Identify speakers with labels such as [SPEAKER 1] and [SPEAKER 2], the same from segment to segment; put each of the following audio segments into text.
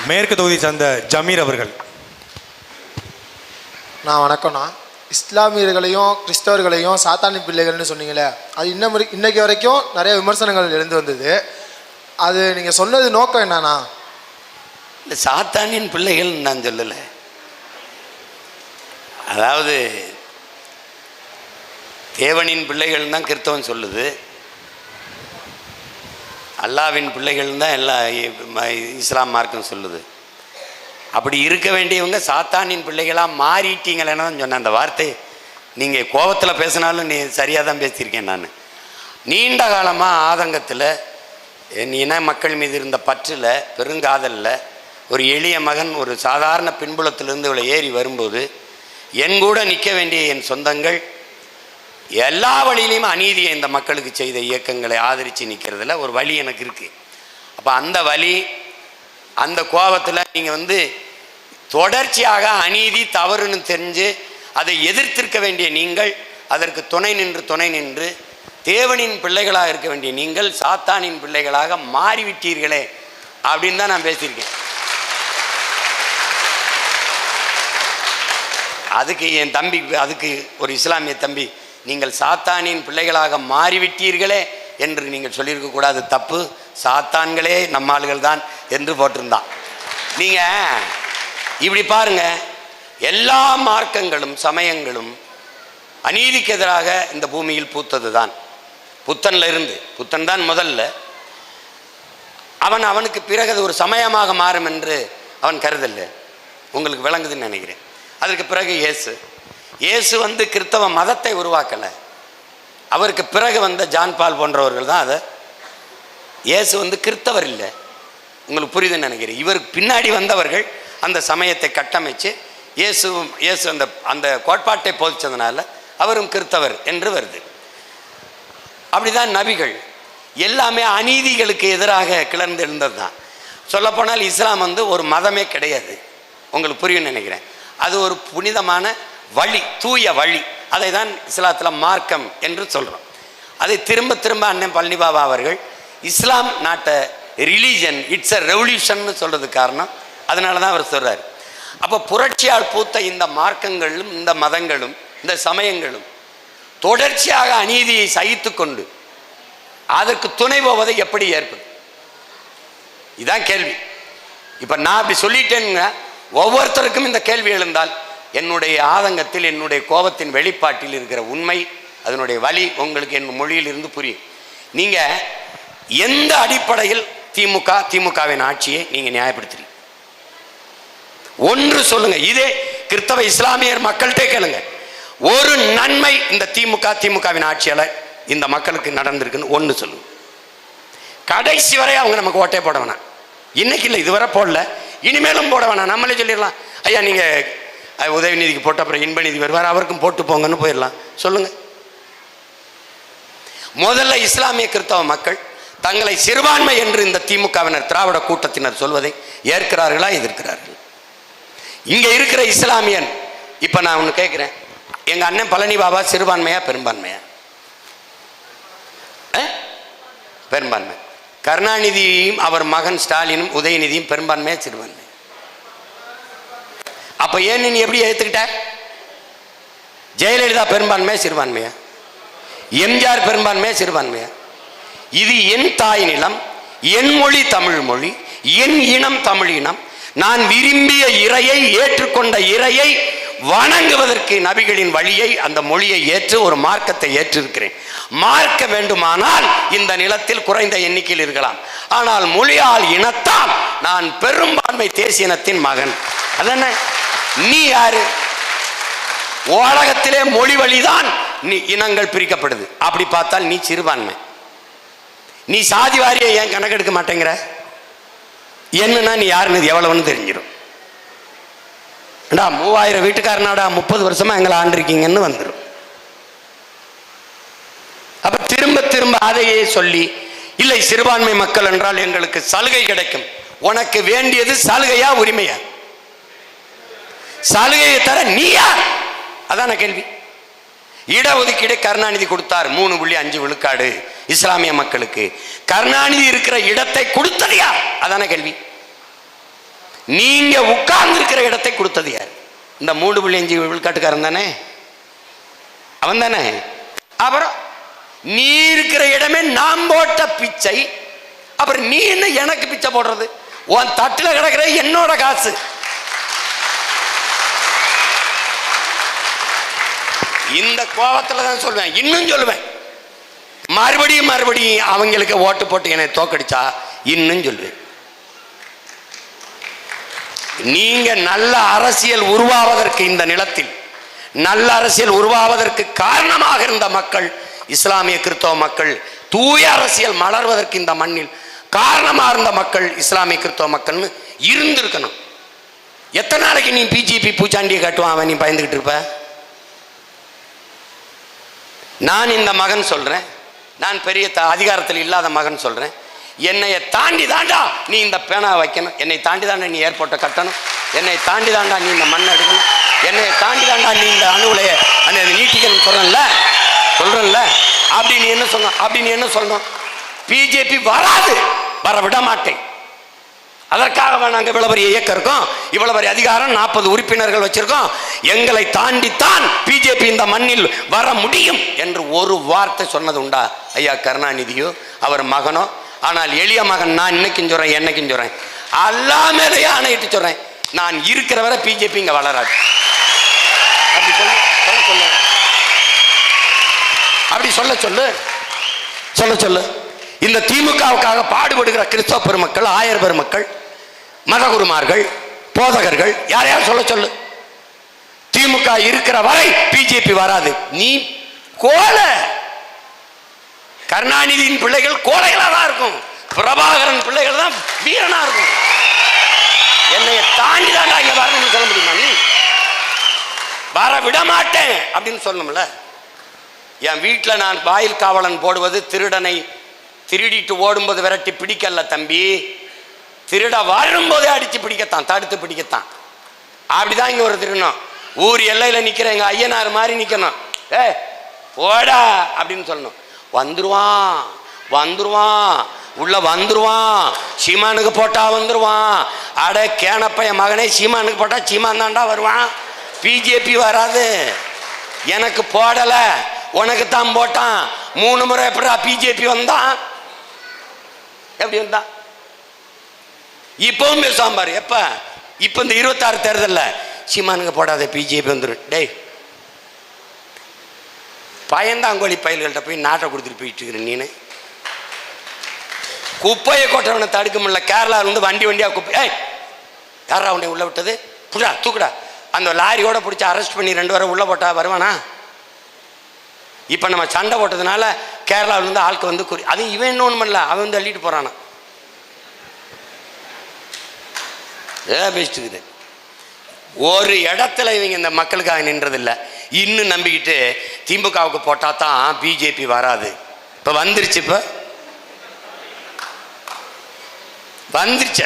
[SPEAKER 1] மேற்கு தொகுதி சார்ந்த ஜமீர் அவர்கள்.
[SPEAKER 2] நான் வணக்கம்ண்ணா. இஸ்லாமியர்களையும் கிறிஸ்தவர்களையும் சாத்தானின் பிள்ளைகள்னு சொன்னீங்களே, அது இன்னைக்கு வரைக்கும் நிறைய விமர்சனங்கள் எழுந்து வந்தது. அது நீங்கள் சொன்னது நோக்கம் என்னன்னா?
[SPEAKER 3] இல்லை, சாத்தானின் பிள்ளைகள் நான் சொல்லலை. அதாவது தேவனின் பிள்ளைகள் தான் கிறிஸ்தவன் சொல்லுது, அல்லாவின் பிள்ளைகள் தான் எல்லா இஸ்லாம் மார்க்கம் சொல்லுது. அப்படி இருக்க வேண்டியவங்க சாத்தானின் பிள்ளைகளாக மாறிட்டீங்களேன்னு தான் சொன்னேன். அந்த வார்த்தை நீங்கள் கோபத்தில் பேசினாலும் நீ சரியாக தான் பேசியிருக்கேன். நான் நீண்ட காலமாக ஆதங்கத்தில், என் இன மக்கள் மீது இருந்த பற்றில், பெருங்காதலில் ஒரு எளிய மகன் ஒரு சாதாரண பின்புலத்திலிருந்து இவ்வளோ ஏறி வரும்போது என் கூட நிற்க வேண்டிய என் சொந்தங்கள் எல்லா வழியிலையும் அநீதியை இந்த மக்களுக்கு செய்த இயக்கங்களை ஆதரித்து நிற்கிறதுல ஒரு வழி எனக்கு இருக்குது. அப்போ அந்த வழி, அந்த கோபத்தில் நீங்கள் தொடர்ச்சியாக அநீதி தவறுன்னு தெரிஞ்சு அதை எதிர்த்திருக்க வேண்டிய நீங்கள், அதற்கு துணை நின்று தேவனின் பிள்ளைகளாக இருக்க வேண்டிய நீங்கள் சாத்தானின் பிள்ளைகளாக மாறிவிட்டீர்களே அப்படின்னு தான் நான் பேசியிருக்கேன். அதுக்கு என் தம்பி, அதுக்கு ஒரு இஸ்லாமிய தம்பி, நீங்கள் சாத்தானின் பிள்ளைகளாக மாறிவிட்டீர்களே என்று நீங்கள் சொல்லியிருக்கக்கூடாது, தப்பு, சாத்தான்களே நம்ம ஆளுகள் தான் என்று போட்டிருந்தான். நீங்கள் இப்படி பாருங்க, எல்லா மார்க்கங்களும் சமயங்களும் அநீதிக்கு எதிராக இந்த பூமியில் பூத்தது தான். புத்தன் தான் முதல்ல. அவனுக்கு பிறகு அது ஒரு சமயமாக மாறும் என்று அவன் கருதல்ல. உங்களுக்கு விளங்குதுன்னு நினைக்கிறேன். அதற்கு பிறகு இயேசு கிறிஸ்தவ மதத்தை உருவாக்கலை. அவருக்கு பிறகு வந்த ஜான் பால் போன்றவர்கள் தான் அதை. இயேசு கிறிஸ்தவர் இல்லை, உங்களுக்கு புரியுதுன்னு நினைக்கிறேன். இவருக்கு பின்னாடி வந்தவர்கள் அந்த சமயத்தை கட்டமைச்சு இயேசு அந்த கோட்பாட்டை போதிச்சதுனால அவரும் கிறிஸ்தவர் என்று வருது. அப்படிதான் நபிகள் எல்லாமே அநீதிகளுக்கு எதிராக கிளர்ந்து எழுந்தது தான். சொல்லப்போனால் இஸ்லாம் ஒரு மதமே கிடையாது, உங்களுக்கு புரியும்னு நினைக்கிறேன். அது ஒரு புனிதமான வழி, தூய வழி. அதை தான் இஸ்லாத்தில் மார்க்கம் என்று சொல்கிறோம். அதை திரும்ப திரும்ப அண்ணன் பழனி பாபா அவர்கள் இஸ்லாம் not a religion, it's a revolution சொல்கிறதுக்கு காரணம் அதனால தான் அவர் சொல்கிறார். அப்போ புரட்சியால் பூத்த இந்த மார்க்கங்களும் இந்த மதங்களும் இந்த சமயங்களும் தொடர்ச்சியாக அநீதியை சகித்து கொண்டு அதற்கு துணை போவதை எப்படி ஏற்படும்? இதுதான் கேள்வி. இப்போ நான் அப்படி சொல்லிட்டேன்னு ஒவ்வொருத்தருக்கும் இந்த கேள்வி எழுந்தால் என்னுடைய ஆதங்கத்தில், என்னுடைய கோபத்தின் வெளிப்பாட்டில் இருக்கிற உண்மை, அதனுடைய வழி உங்களுக்கு என் மொழியிலிருந்து புரியும். நீங்கள் எந்த அடிப்படையில் திமுகவின் ஆட்சியை நீங்கள் நியாயப்படுத்துறீங்க? ஒன்று சொல்லுங்க. இதே கிறிஸ்தவ இஸ்லாமியர் மக்கள்கிட்டே கேளுங்க, ஒரு நன்மை இந்த திமுகவின் ஆட்சியால் இந்த மக்களுக்கு நடந்திருக்குன்னு ஒன்று சொல்லுங்க. கடைசி வரை அவங்க நமக்கு ஓட்டே போட வேணாம். இன்னைக்கு இல்லை, இதுவரை போடல, இனிமேலும் போட வேணாம். நம்மளே சொல்லிடலாம், ஐயா நீங்கள் உதயநிதிக்கு போட்ட அப்புறம் இன்பநிதி வருவார், அவருக்கும் போட்டு போங்கன்னு போயிடலாம். சொல்லுங்க. முதல்ல இஸ்லாமிய கிறிஸ்தவ மக்கள் தங்களை சிறுபான்மை என்று இந்த திமுகவினர், திராவிட கூட்டத்தினர் சொல்வதை ஏற்கிறார்களா, எதிர்க்கிறார்கள்? இங்க இருக்கிற இஸ்லாமியன், இப்ப நான் ஒன்று கேட்கிறேன், எங்க அண்ணன் பழனி பாபா சிறுபான்மையா பெரும்பான்மையா? பெரும்பான்மை. கருணாநிதியும் அவர் மகன் ஸ்டாலினும் உதயநிதியும் பெரும்பான்மையா சிறுபான்மை? அப்ப ஏன் நீ எப்படி ஏத்துக்கிட்ட? ஜெயலலிதா பெரும்பான்மையா சிறுபான்மையா? எம்ஜிஆர் பெரும்பான்மையா சிறுபான்மையா? இது என் தாய் நிலம், என் மொழி தமிழ் மொழி, என் இனம் தமிழ் இனம். நான் விரும்பிய இறையை, ஏற்றுக்கொண்ட இறையை வணங்குவதற்கு நபிகளின் வழியை, அந்த மொழியை ஏற்று ஒரு மார்க்கத்தை ஏற்றிருக்கிறேன். மார்க்க வேண்டுமானால் இந்த நிலத்தில் குறைந்த எண்ணிக்கையில் இருக்கலாம், ஆனால் மொழியால், இனத்தால் நான் பெரும்பான்மை தேசிய இனத்தின் மகன். அதென்ன, நீ யாரு? உலகத்திலே மொழி வழிதான் நீ இனங்கள் பிரிக்கப்படுது. அப்படி பார்த்தால் நீ சிறுபான்மை. நீ சாதி வாரியை ஏன் கணக்கெடுக்க மாட்டேங்கிற? என்னன்னா நீ யாருன்னு எவ்வளவுன்னு தெரிஞ்சிடும். 3000 வீட்டுக்காரனாடா 30 வருஷமா எங்களை ஆண்டிருக்கீங்கன்னு வந்துடும். அப்ப திரும்ப திரும்ப அதையே சொல்லி, இல்லை சிறுபான்மை மக்கள் என்றால் எங்களுக்கு சலுகை கிடைக்கும். உனக்கு வேண்டியது சலுகையா உரிமையா? சலுகையை தர நீ யார்? அதான கேள்வி. இடஒதுக்கீடு கருணாநிதி கொடுத்தார், 3.5 விழுக்காடு இஸ்லாமிய மக்களுக்கு. கருணாநிதி இருக்கிற இடத்தை கொடுத்தது யார்? அதான கேள்வி. நீங்க உட்கார்ந்து இருக்கிற இடத்தை கொடுத்தது யார்? இந்த 3.5 விழுக்காட்டுக்காரன் தானே, அவன் தானே. அப்புறம் நீ இருக்கிற இடமே நான் போட்ட பிச்சை, அப்புறம் நீ என்ன எனக்கு பிச்சை போடுறது? உன் தட்டுல கிடக்கிற என்னோட காசு. இந்த கோபத்துல தான் சொல்வேன், இன்னும் சொல்லுவேன், மறுபடியும் அவங்களுக்கு ஓட்டு போட்டு என்னை தோக்கடிச்சா இன்னும் சொல்லுவேன். நீங்க நல்ல அரசியல் உருவாவதற்கு, இந்த நிலத்தில் நல்ல அரசியல் உருவாவதற்கு காரணமாக இருந்த மக்கள் இஸ்லாமிய கிறிஸ்தவ மக்கள், தூய அரசியல் மலர்வதற்கு இந்த மண்ணில் காரணமாக இருந்த மக்கள் இஸ்லாமிய கிறிஸ்தவ மக்கள்னு இருந்திருக்கணும். எத்தனை நாளைக்கு நீ பிஜேபி பூச்சாண்டியை காட்டுவான் அவன், நீ பயந்துகிட்டு இருப்ப? நான் இந்த மகன் சொல்றேன், நான் பெரிய அதிகாரத்தில் இல்லாத மகன் சொல்றேன், என்னைய தாண்டி தாண்டா நீ இந்த பேனா வைக்கணும், என்னை தாண்டி தாண்டா நீ ஏர்போர்ட்டை கட்டணும், என்னை தாண்டி தாண்டா நீ இந்த மண்ணை எடுக்கணும், என்னை தாண்டி தாண்டா நீ இந்த அணுவுலைய அந்த நீட்டிக்கணும் சொல்றேன்ல. அப்படின்னு என்ன சொல்லணும்? பிஜேபி வராது, வர விட மாட்டேன். அதற்காக நாங்கள் இவ்வளவு பெரிய இயக்கம் இருக்கோம், இவ்வளவு பெரிய அதிகாரம், 40 உறுப்பினர்கள் வச்சிருக்கோம், எங்களை தாண்டித்தான் பிஜேபி இந்த மண்ணில் வர முடியும் என்று ஒரு வார்த்தை சொன்னது உண்டா ஐயா கருணாநிதியோ அவர் மகனோ? ஆனால் எளிய மகன் நான் இன்னைக்கும் சொல்றேன், என்னைக்கும் சொல்றேன், அல்லாஹ் மேலேயே ஆணையிட்டு சொல்றேன், நான் இருக்கிற வரை பிஜேபி இங்க வளராது. அப்படி சொல்ல இந்த திமுகவுக்காக பாடுபடுகிற கிறிஸ்தவ பெருமக்கள், ஆயர் பெருமக்கள், மதகுருமார்கள், போதகர்கள், யாரையாவது சொல்லு. திமுக இருக்கிற வரை பிஜேபி வராது. நீ கோலை, கருணாநிதியின் பிள்ளைகள் கோலைகளாக தான் இருக்கும், பிரபாகரன் பிள்ளைகள் தான் வீரனா இருக்கும். என்னைய தாண்டி தாண்டா இங்க வரணும்னு சொல்ல முடியுமா? நீ வர விட மாட்டேன் அப்படின்னு சொல்லணும்ல. என் வீட்டில் நான் வாயில் காவலன் போடுவது திருடனை திருடிட்டு ஓடும்போது விரட்டி பிடிக்கல தம்பி, திருட வரும்போதே அடிச்சு பிடிக்கத்தான், தடுத்து பிடிக்கத்தான். அப்படிதான் இங்க ஒரு திருடணும். ஊர் எல்லையில நிக்கிற எங்க ஐயனார் மாதிரி நிக்கணும், ஓடா அப்படின்னு சொல்லணும். வந்துருவான் உள்ள வந்துருவான், சீமானுக்கு போட்டா வந்துருவான். அட கேனப்பைய மகனே, சீமானுக்கு போட்டா சீமான் தாண்டா வருவான், பிஜேபி வராது. எனக்கு போடல, உனக்கு தான் போட்டான். 3 முறை எப்படா பிஜேபி வந்தான்? எப்படி வந்தான்? இப்பவும் பேசுவான் பாரு. எப்ப? இப்ப இந்த 26 தேர்தல்ல சீமானுக்கு போடாத பிஜேபி வந்துடும். டேய், பயந்தாங்கோழி பயல்கள்ட்ட போய் நாட்டை கொடுத்துட்டு போயிட்டு இருக்கிற நீனு. குப்பையை கொட்டவனை தடுக்க முடியல. கேரளாவில் வந்து வண்டியா குப்பை, யாரா உன்னை உள்ள விட்டது? புடா தூக்குடா. அந்த லாரியோட பிடிச்சி அரெஸ்ட் பண்ணி 2 வாரம் உள்ள போட்டா வருவானா? இப்ப நம்ம சண்டை போட்டதுனால கேரளாவில் இருந்து ஆட்கள் வந்து அது இவன் இன்னொன்னு பண்ணல, அவன் வந்து அள்ளிட்டு போறானா. பேசிட்டு ஒரு இடத்துல இவங்க இந்த மக்களுக்காக நின்றதில்லை. இன்னும் நம்பிக்கிட்டு திமுகவுக்கு போட்டா தான் பிஜேபி வராது. இப்ப வந்துருச்சு, இப்ப வந்துருச்ச.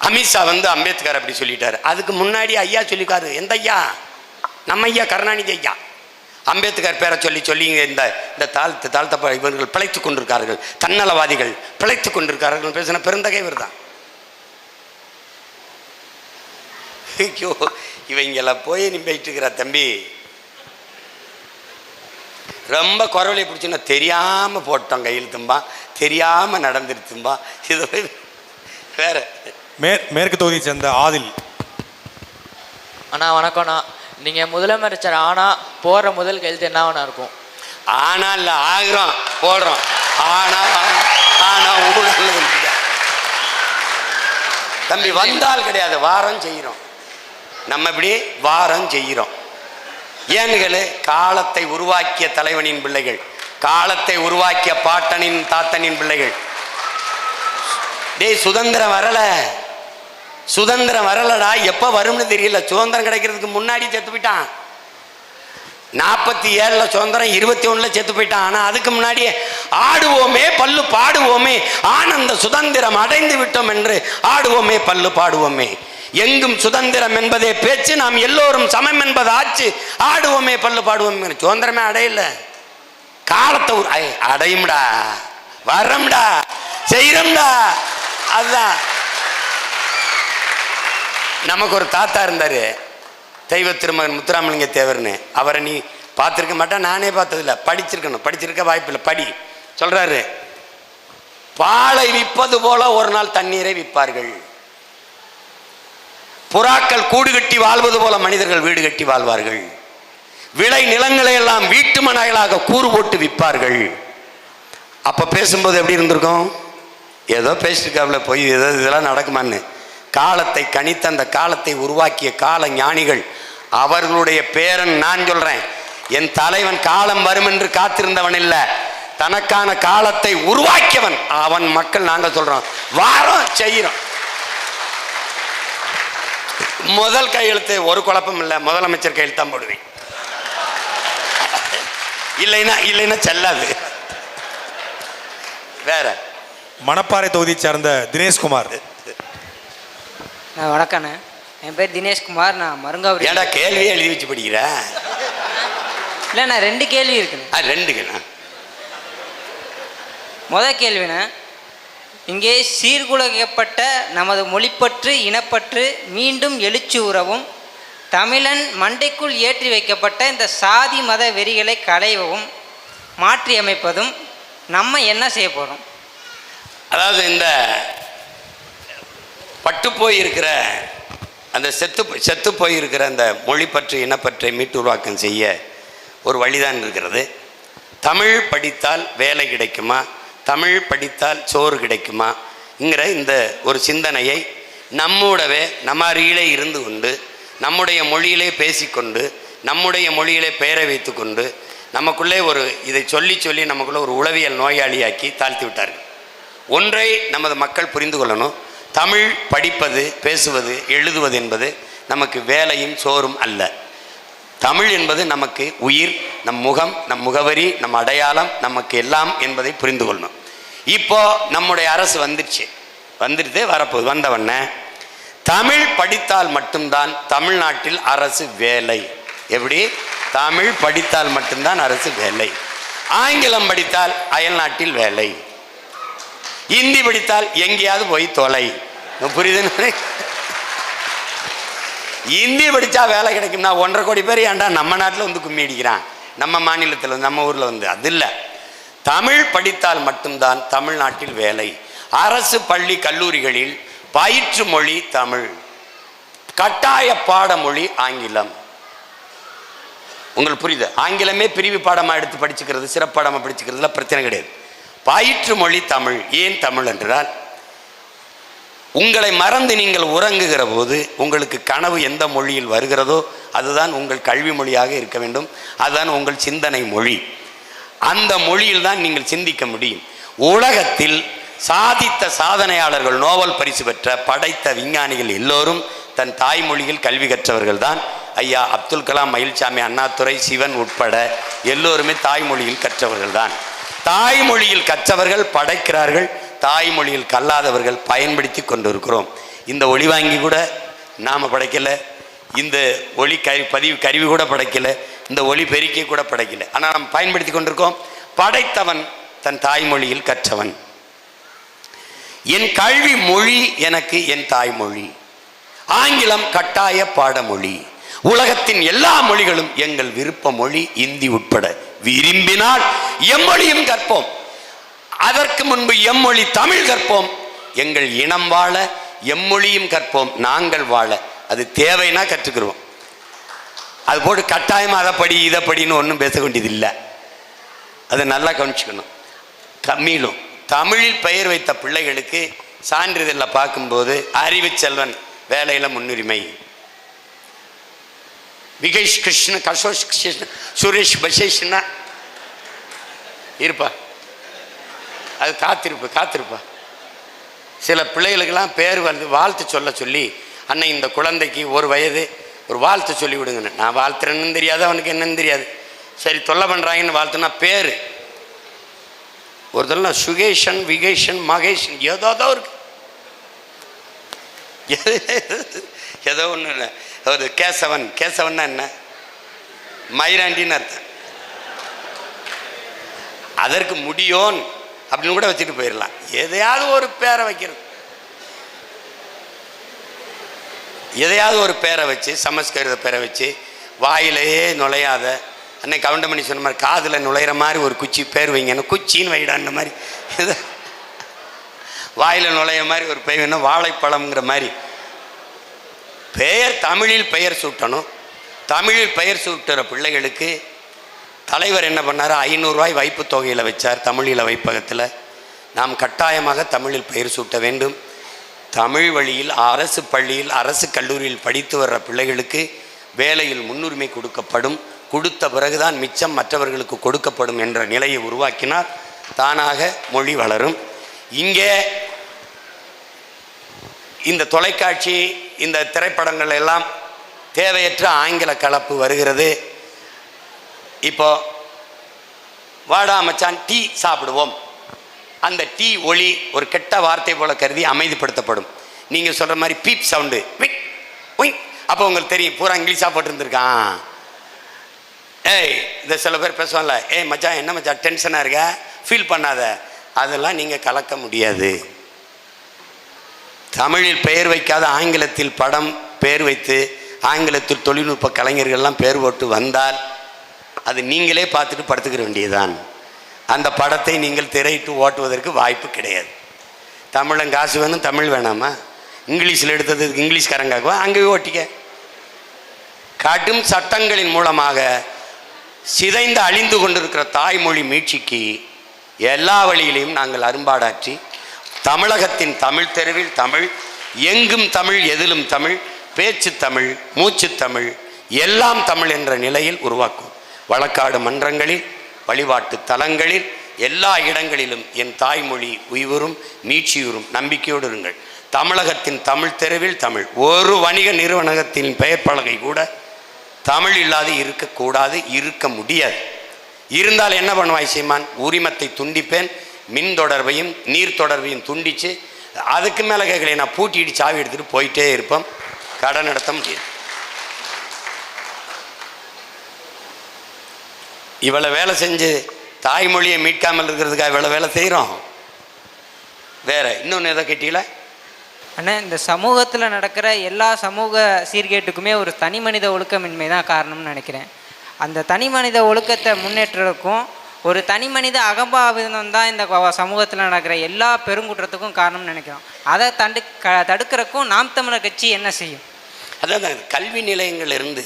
[SPEAKER 3] அமித்ஷா வந்து அம்பேத்கர் அப்படி சொல்லிட்டாரு. அதுக்கு முன்னாடி ஐயா சொல்லிக்காரு. எந்த ஐயா? நம்ம ஐயா கருணாநிதி ஐயா. அம்பேத்கர் பேரை சொல்லி இந்த தாழ்த்த இவர்கள் பிழைத்துக் கொண்டிருக்கார்கள், தன்னலவாதிகள் பிழைத்துக் கொண்டிருக்கார்கள் பேசின பெருந்தகை இவர் தான். ஐயோ, இவங்கெல்லாம் போய் நீ போயிட்டு இருக்கிற தம்பி, ரொம்ப குறவலை பிடிச்சுன்னா தெரியாம போட்டோம் கையில் தும்பா, தெரியாம நடந்துருத்தும்பா. இது வேற.
[SPEAKER 1] மேற்கு தொகுதியை சேர்ந்த ஆதில்.
[SPEAKER 4] அண்ணா வணக்கம்ண்ணா. நீங்கள் முதலமைச்சர் ஆனால் போகிற முதல் கையெழுத்து என்னவனா இருக்கும்?
[SPEAKER 3] ஆனா இல்லை, ஆகிறோம் போடுறோம். ஆனா ஊழல் தம்பி வந்தால் கிடையாது, வாரம் செய்கிறோம். நம்ம இப்படி வாரம் செய்கிறோம். ஏன்களு காலத்தை உருவாக்கிய தலைவனின் பிள்ளைகள், காலத்தை உருவாக்கிய பாட்டனின் தாத்தனின் பிள்ளைகள். டேய், சுதந்திரம் வரலடா. எப்ப வரும்னு தெரியல. சுதந்திரம் கிடைக்கிறதுக்கு முன்னாடி செத்து போயிட்டான். 47 சுதந்திரம், 21 செத்து போயிட்டான். ஆனா அதுக்கு முன்னாடியே ஆடுவோமே பல்லு பாடுவோமே, ஆனந்த சுதந்திரம் அடைந்து விட்டோம் என்று ஆடுவோமே பல்லு பாடுவோமே, எங்கும் சுதந்திரம் என்பதே பேச்சு, நாம் எல்லோரும் சமம் என்பது ஆச்சு, ஆடுவோமே பல்லு பாடுவோமே. சுதந்திரமே அடையல. காலத்தை அடையும்டா, வரம்டா, செய்யறோம்டா. அதுதான். நமக்கு ஒரு தாத்தா இருந்தாரு, தெய்வ திருமகன் முத்துராமலிங்க தேவர்னு. அவரை நீ பார்த்துருக்க மாட்டா, நானே பார்த்ததில்ல. படிச்சிருக்கணும், படிச்சிருக்க வாய்ப்பில்லை. படி. சொல்றாரு, பாலை விற்பது போல ஒரு நாள் தண்ணீரை விற்பார்கள். புறாக்கள் கூடு கட்டி வாழ்வது போல மனிதர்கள் வீடு கட்டி வாழ்வார்கள். விளை நிலங்களை எல்லாம் வீட்டு மனைகளாக கூறு போட்டு விற்பார்கள். அப்ப பேசும்போது எப்படி இருந்திருக்கும்? ஏதோ பேசிட்டு போய் ஏதோ இதெல்லாம் நடக்குமான்னு. காலத்தை கணித்த, அந்த காலத்தை உருவாக்கிய கால ஞானிகள், அவர்களுடைய பேரன் நான் சொல்றேன். என் தலைவன் காலம் வரும் என்று காத்திருந்தவன் இல்ல, தனக்கான காலத்தை உருவாக்கியவன். அவன் மக்கள் நாங்கள் சொல்றோம், வாரம் செய்யறோம். முதல் கையெழுத்து ஒரு குழப்பம் இல்லை, முதலமைச்சர் கையெழுத்து தான் போடுவேன். இல்லைன்னா செல்லாது. வேற
[SPEAKER 1] மணப்பாறை தொகுதியை சேர்ந்த தினேஷ்குமார்.
[SPEAKER 5] வணக்கண்ணே, என் பேர் தினேஷ்குமார். நான் மருங்காவூர்.
[SPEAKER 3] ஏடா கேள்வியே எழுதி வச்சு படிக்கிற?
[SPEAKER 5] இல்லை, நான் 2 கேள்வி இருக்குண்ணே.
[SPEAKER 3] 2க்குண்ணா.
[SPEAKER 5] முதல் கேள்விண்ணே, இங்கே சீர்குலைக்கப்பட்ட நமது மொழிப்பற்று, இனப்பற்று மீண்டும் எழுச்சி உறவும், தமிழன் மண்டைக்குள் ஏற்றி வைக்கப்பட்ட இந்த சாதி மத வெறிகளை களையவும் மாற்றி அமைப்பதும் நம்ம என்ன செய்ய போகிறோம்?
[SPEAKER 3] அதாவது இந்த பட்டு போயிருக்கிற அந்த செத்து போயிருக்கிற அந்த மொழிப்பற்று இனப்பற்றை மீட்டு உருவாக்கம் செய்ய ஒரு வழிதான் இருக்கிறது. தமிழ் படித்தால் வேலை கிடைக்குமா, தமிழ் படித்தால் சோறு கிடைக்குமாங்கிற இந்த ஒரு சிந்தனையை நம்மூடவே நம்ம அருகிலே இருந்து கொண்டு, நம்முடைய மொழியிலே பேசிக்கொண்டு, நம்முடைய மொழியிலே பெயரை வைத்து கொண்டு, நமக்குள்ளே ஒரு இதை சொல்லி சொல்லி நமக்குள்ளே ஒரு உளவியல் நோயாளியாக்கி தாழ்த்தி விட்டார்கள். ஒன்றை நமது மக்கள் புரிந்து கொள்ளணும். தமிழ் படிப்பது, பேசுவது, எழுதுவது என்பது நமக்கு வேலையும் சோறும் அல்ல. தமிழ் என்பது நமக்கு உயிர், நம் முகம், நம் முகவரி, நம் அடையாளம், நமக்கு எல்லாம் என்பதை புரிந்து கொள்ளணும். இப்போ நம்முடைய அரசு வந்துடுது, வரப்போகுது. வந்தவண்ண தமிழ் படித்தால் மட்டும்தான் தமிழ்நாட்டில் அரசு வேலை. எப்படி? தமிழ் படித்தால் மட்டும்தான் அரசு வேலை. ஆங்கிலம் படித்தால் அயல்நாட்டில் வேலை. இந்தி படித்தால் எங்கேயாவது போய் தொலை. புரியுது? இந்தி படித்தா வேலை கிடைக்கும்னா 1.5 கோடி பேர் ஏன்டா நம்ம நாட்டில் வந்து கும்மி அடிக்கிறான், நம்ம மாநிலத்தில் வந்து, நம்ம ஊரில் வந்து. அது இல்லை. தமிழ் படித்தால் மட்டும்தான் தமிழ்நாட்டில் வேலை. அரசு பள்ளி கல்லூரிகளில் பயிற்று மொழி தமிழ், கட்டாய பாடமொழி ஆங்கிலம். உங்களுக்கு புரியுது? ஆங்கிலமே பிரிவு பாடமாக எடுத்து படிச்சுக்கிறது, சிறப்பாடமாக படிச்சுக்கிறதுல பிரச்சனை கிடையாது. பயிற்று மொழி தமிழ். ஏன் தமிழ் என்றால், உங்களை மறந்து நீங்கள் உறங்குகிற போது உங்களுக்கு கனவு எந்த மொழியில் வருகிறதோ அதுதான் உங்கள் கல்வி மொழியாக இருக்க வேண்டும். அதுதான் உங்கள் சிந்தனை மொழி. அந்த மொழியில் தான் நீங்கள் சிந்திக்க முடியும். உலகத்தில் சாதித்த சாதனையாளர்கள், நோபல் பரிசு பெற்ற படைத்த விஞ்ஞானிகள் எல்லோரும் தன் தாய்மொழியில் கல்வி கற்றவர்கள் தான். ஐயா அப்துல் கலாம், மயில்சாமி, அண்ணாதுரை, சிவன் உட்பட எல்லோருமே தாய்மொழியில் கற்றவர்கள் தான். தாய்மொழியில் கற்றவர்கள் படைக்கிறார்கள், தாய்மொழியில் கல்லாதவர்கள் பயன்படுத்தி கொண்டிருக்கிறோம். இந்த ஒளி வாங்கி கூட நாம் படைக்கலை, இந்த ஒளி பதிவு கருவி கூட படைக்கலை, இந்த ஒளி பெருக்கி கூட படைக்கலை. ஆனால் நாம் பயன்படுத்தி கொண்டிருக்கோம். படைத்தவன் தன் தாய்மொழியில் கற்றவன். என் கல்வி மொழி எனக்கு என் தாய்மொழி. ஆங்கிலம் கட்டாய பாடமொழி. உலகத்தின் எல்லா மொழிகளும் எங்கள் விருப்ப மொழி, இந்தி உட்பட. விரும்பினால் எம்மொழியும் கற்போம். அதற்கு முன்பு எம்மொழி தமிழ் கற்போம். எங்கள் இனம் வாழ எம்மொழியும் கற்போம். நாங்கள் வாழ அது தேவைன்னா கற்றுக்கிறோம். அது போட்டு கட்டாயமாக அதை படி இதை படின்னு ஒன்றும் பேச வேண்டியது இல்லை. அதை நல்லா கவனிச்சுக்கணும். மீளும் தமிழில் பெயர் வைத்த பிள்ளைகளுக்கு சான்றிதழில் பார்க்கும்போது அறிவு செல்வன் வேலையில் முன்னுரிமை, விகேஷ் கிருஷ்ண, கஷோஷ் கிருஷ்ண, சுரேஷ் பசேஷ்னா இருப்பா. அது காத்திருப்பா. சில பிள்ளைகளுக்கெல்லாம் பேர் வந்து வாழ்த்து சொல்ல சொல்லி, அன்னை இந்த குழந்தைக்கு 1 வயது, ஒரு வாழ்த்து சொல்லி விடுங்கன்னு. நான் வாழ்த்துறேன்னு தெரியாது, அவனுக்கு என்னன்னு தெரியாது. சரி தொல்லை பண்ணுறாங்கன்னு வாழ்த்துனா பேர் ஒரு தடவை சுகேஷன், விகேஷன், மகேஷன் ஏதோ இருக்கு. ஏதோ ஒன்று இல்லை. ஒரு கேசவன்னா என்ன? மயிராண்டின்னு அர்த்தம். அதற்கு முடியோன் அப்படின்னு கூட வச்சுட்டு போயிடலாம். எதையாவது ஒரு பேரை வைக்கிறது. எதையாவது ஒரு பேரை வச்சு, சமஸ்கிருத பேரை வச்சு, வாயிலேயே நுழையாத, அன்னைக்கு கவுண்டமணி சொன்ன மாதிரி காதில் நுழையிற மாதிரி ஒரு குச்சி பேர் வைங்கன்னு, குச்சின்னு வைடான்ற மாதிரி, வாயில் நுழைய மாதிரி ஒரு பெயர் வேணும், வாழைப்பழம்ங்கிற மாதிரி பெயர், தமிழில் பெயர் சூட்டணும். தமிழில் பெயர் சூட்டுற பிள்ளைகளுக்கு தலைவர் என்ன பண்ணார், 500 ரூபாய் வைப்பு தொகையில் வச்சார் தமிழில் வைப்பகத்தில். நாம் கட்டாயமாக தமிழில் பெயர் சூட்ட வேண்டும். தமிழ் வழியில் அரசு பள்ளியில், அரசு கல்லூரியில் படித்து வர்ற பிள்ளைகளுக்கு வேலையில் முன்னுரிமை கொடுக்கப்படும். கொடுத்த பிறகுதான் மிச்சம் மற்றவர்களுக்கு கொடுக்கப்படும் என்ற நிலையை உருவாக்கினால் தானாக மொழி வளரும். இங்கே இந்த தொலைக்காட்சி, இந்த திரைப்படங்கள் எல்லாம் தேவையற்ற ஆங்கில கலப்பு வருகிறது. இப்போ வாடா மச்சான் டீ சாப்பிடுவோம், அந்த டீ ஒளி ஒரு கெட்ட வார்த்தை போல கருதி அமைதிப்படுத்தப்படும். நீங்கள் சொல்கிற மாதிரி பீப் சவுண்டு, அப்போ உங்களுக்கு தெரியும் பூரா இங்கிலீஷாக போட்டுருந்துருக்கான். ஏய், இதை சில பேர் பேசுவாங்கல்ல, ஏய் மச்சான் என்ன மச்சான் டென்ஷனாக இருக்க, ஃபீல் பண்ணாத, அதெல்லாம் நீங்கள் கலக்க முடியாது. தமிழில் பெயர் வைக்காத ஆங்கிலத்தில் படம் பெயர் வைத்து, ஆங்கிலத்தில் தொழில்நுட்ப கலைஞர்கள்லாம் பெயர் போட்டு வந்தால் அது நீங்களே பார்த்துட்டு படுத்துக்கிற வேண்டியதுதான். அந்த படத்தை நீங்கள் திரையிட்டு ஓட்டுவதற்கு வாய்ப்பு கிடையாது. தமிழன் காசு வேணும், தமிழ் வேணாமா? இங்கிலீஷில் எடுத்ததுக்கு இங்கிலீஷ்காரங்காக்குவா, அங்கேயே ஓட்டிக்க. கடும் சட்டங்களின் மூலமாக சிதைந்து அழிந்து கொண்டிருக்கிற தாய்மொழி மீட்சிக்கு எல்லா வழியிலையும் நாங்கள் அரும்பாடாற்றி தமிழகத்தின் தமிழ் தெருவில் தமிழ், எங்கும் தமிழ், எதிலும் தமிழ், பேச்சு தமிழ், மூச்சு தமிழ், எல்லாம் தமிழ் என்ற நிலையில் உருவாக்கும். வழக்காடு மன்றங்களில், வழிபாட்டு தலங்களில், எல்லா இடங்களிலும் என் தாய்மொழி உய்வுறும், நீட்சியுறும். நம்பிக்கையோடு இருங்கள். தமிழகத்தின் தமிழ் தெருவில் தமிழ். ஒரு வணிக நிறுவனத்தின் பெயர் பலகை கூட தமிழ் இல்லாது இருக்கக்கூடாது, இருக்க முடியாது. இருந்தால் என்ன பண்ணுவாய் சீமான்? உரிமத்தை துண்டிப்பேன், மின் தொடர்பையும் நீர் தொடர்பையும் துண்டித்து, அதுக்கு மேலே கேட்கல, நான் பூட்டிட்டு சாவி எடுத்துகிட்டு போயிட்டே இருப்போம். கடன் நடத்த முடியாது. இவ்வளோ வேலை செஞ்சு தாய்மொழியை மீட்காமல் இருக்கிறதுக்காக இவ்வளோ வேலை செய்கிறோம். வேற இன்னொன்று எதை கேட்டீங்களா?
[SPEAKER 5] ஆனால் இந்த சமூகத்தில் நடக்கிற எல்லா சமூக சீர்கேட்டுக்குமே ஒரு தனி மனித ஒழுக்கமின்மை தான் காரணம்னு நினைக்கிறேன். அந்த தனி மனித ஒழுக்கத்தை முன்னேற்றத்துக்கும் ஒரு தனி மனித அகம்பாவிதம் தான் இந்த சமூகத்தில் நடக்கிற எல்லா பெருங்குற்றத்துக்கும் காரணம்னு நினைக்கிறோம். அதை தடுக்கிறக்கும் நாம் தமிழர் கட்சி என்ன செய்யும்?
[SPEAKER 3] அதான் கல்வி நிலையங்களிலிருந்து,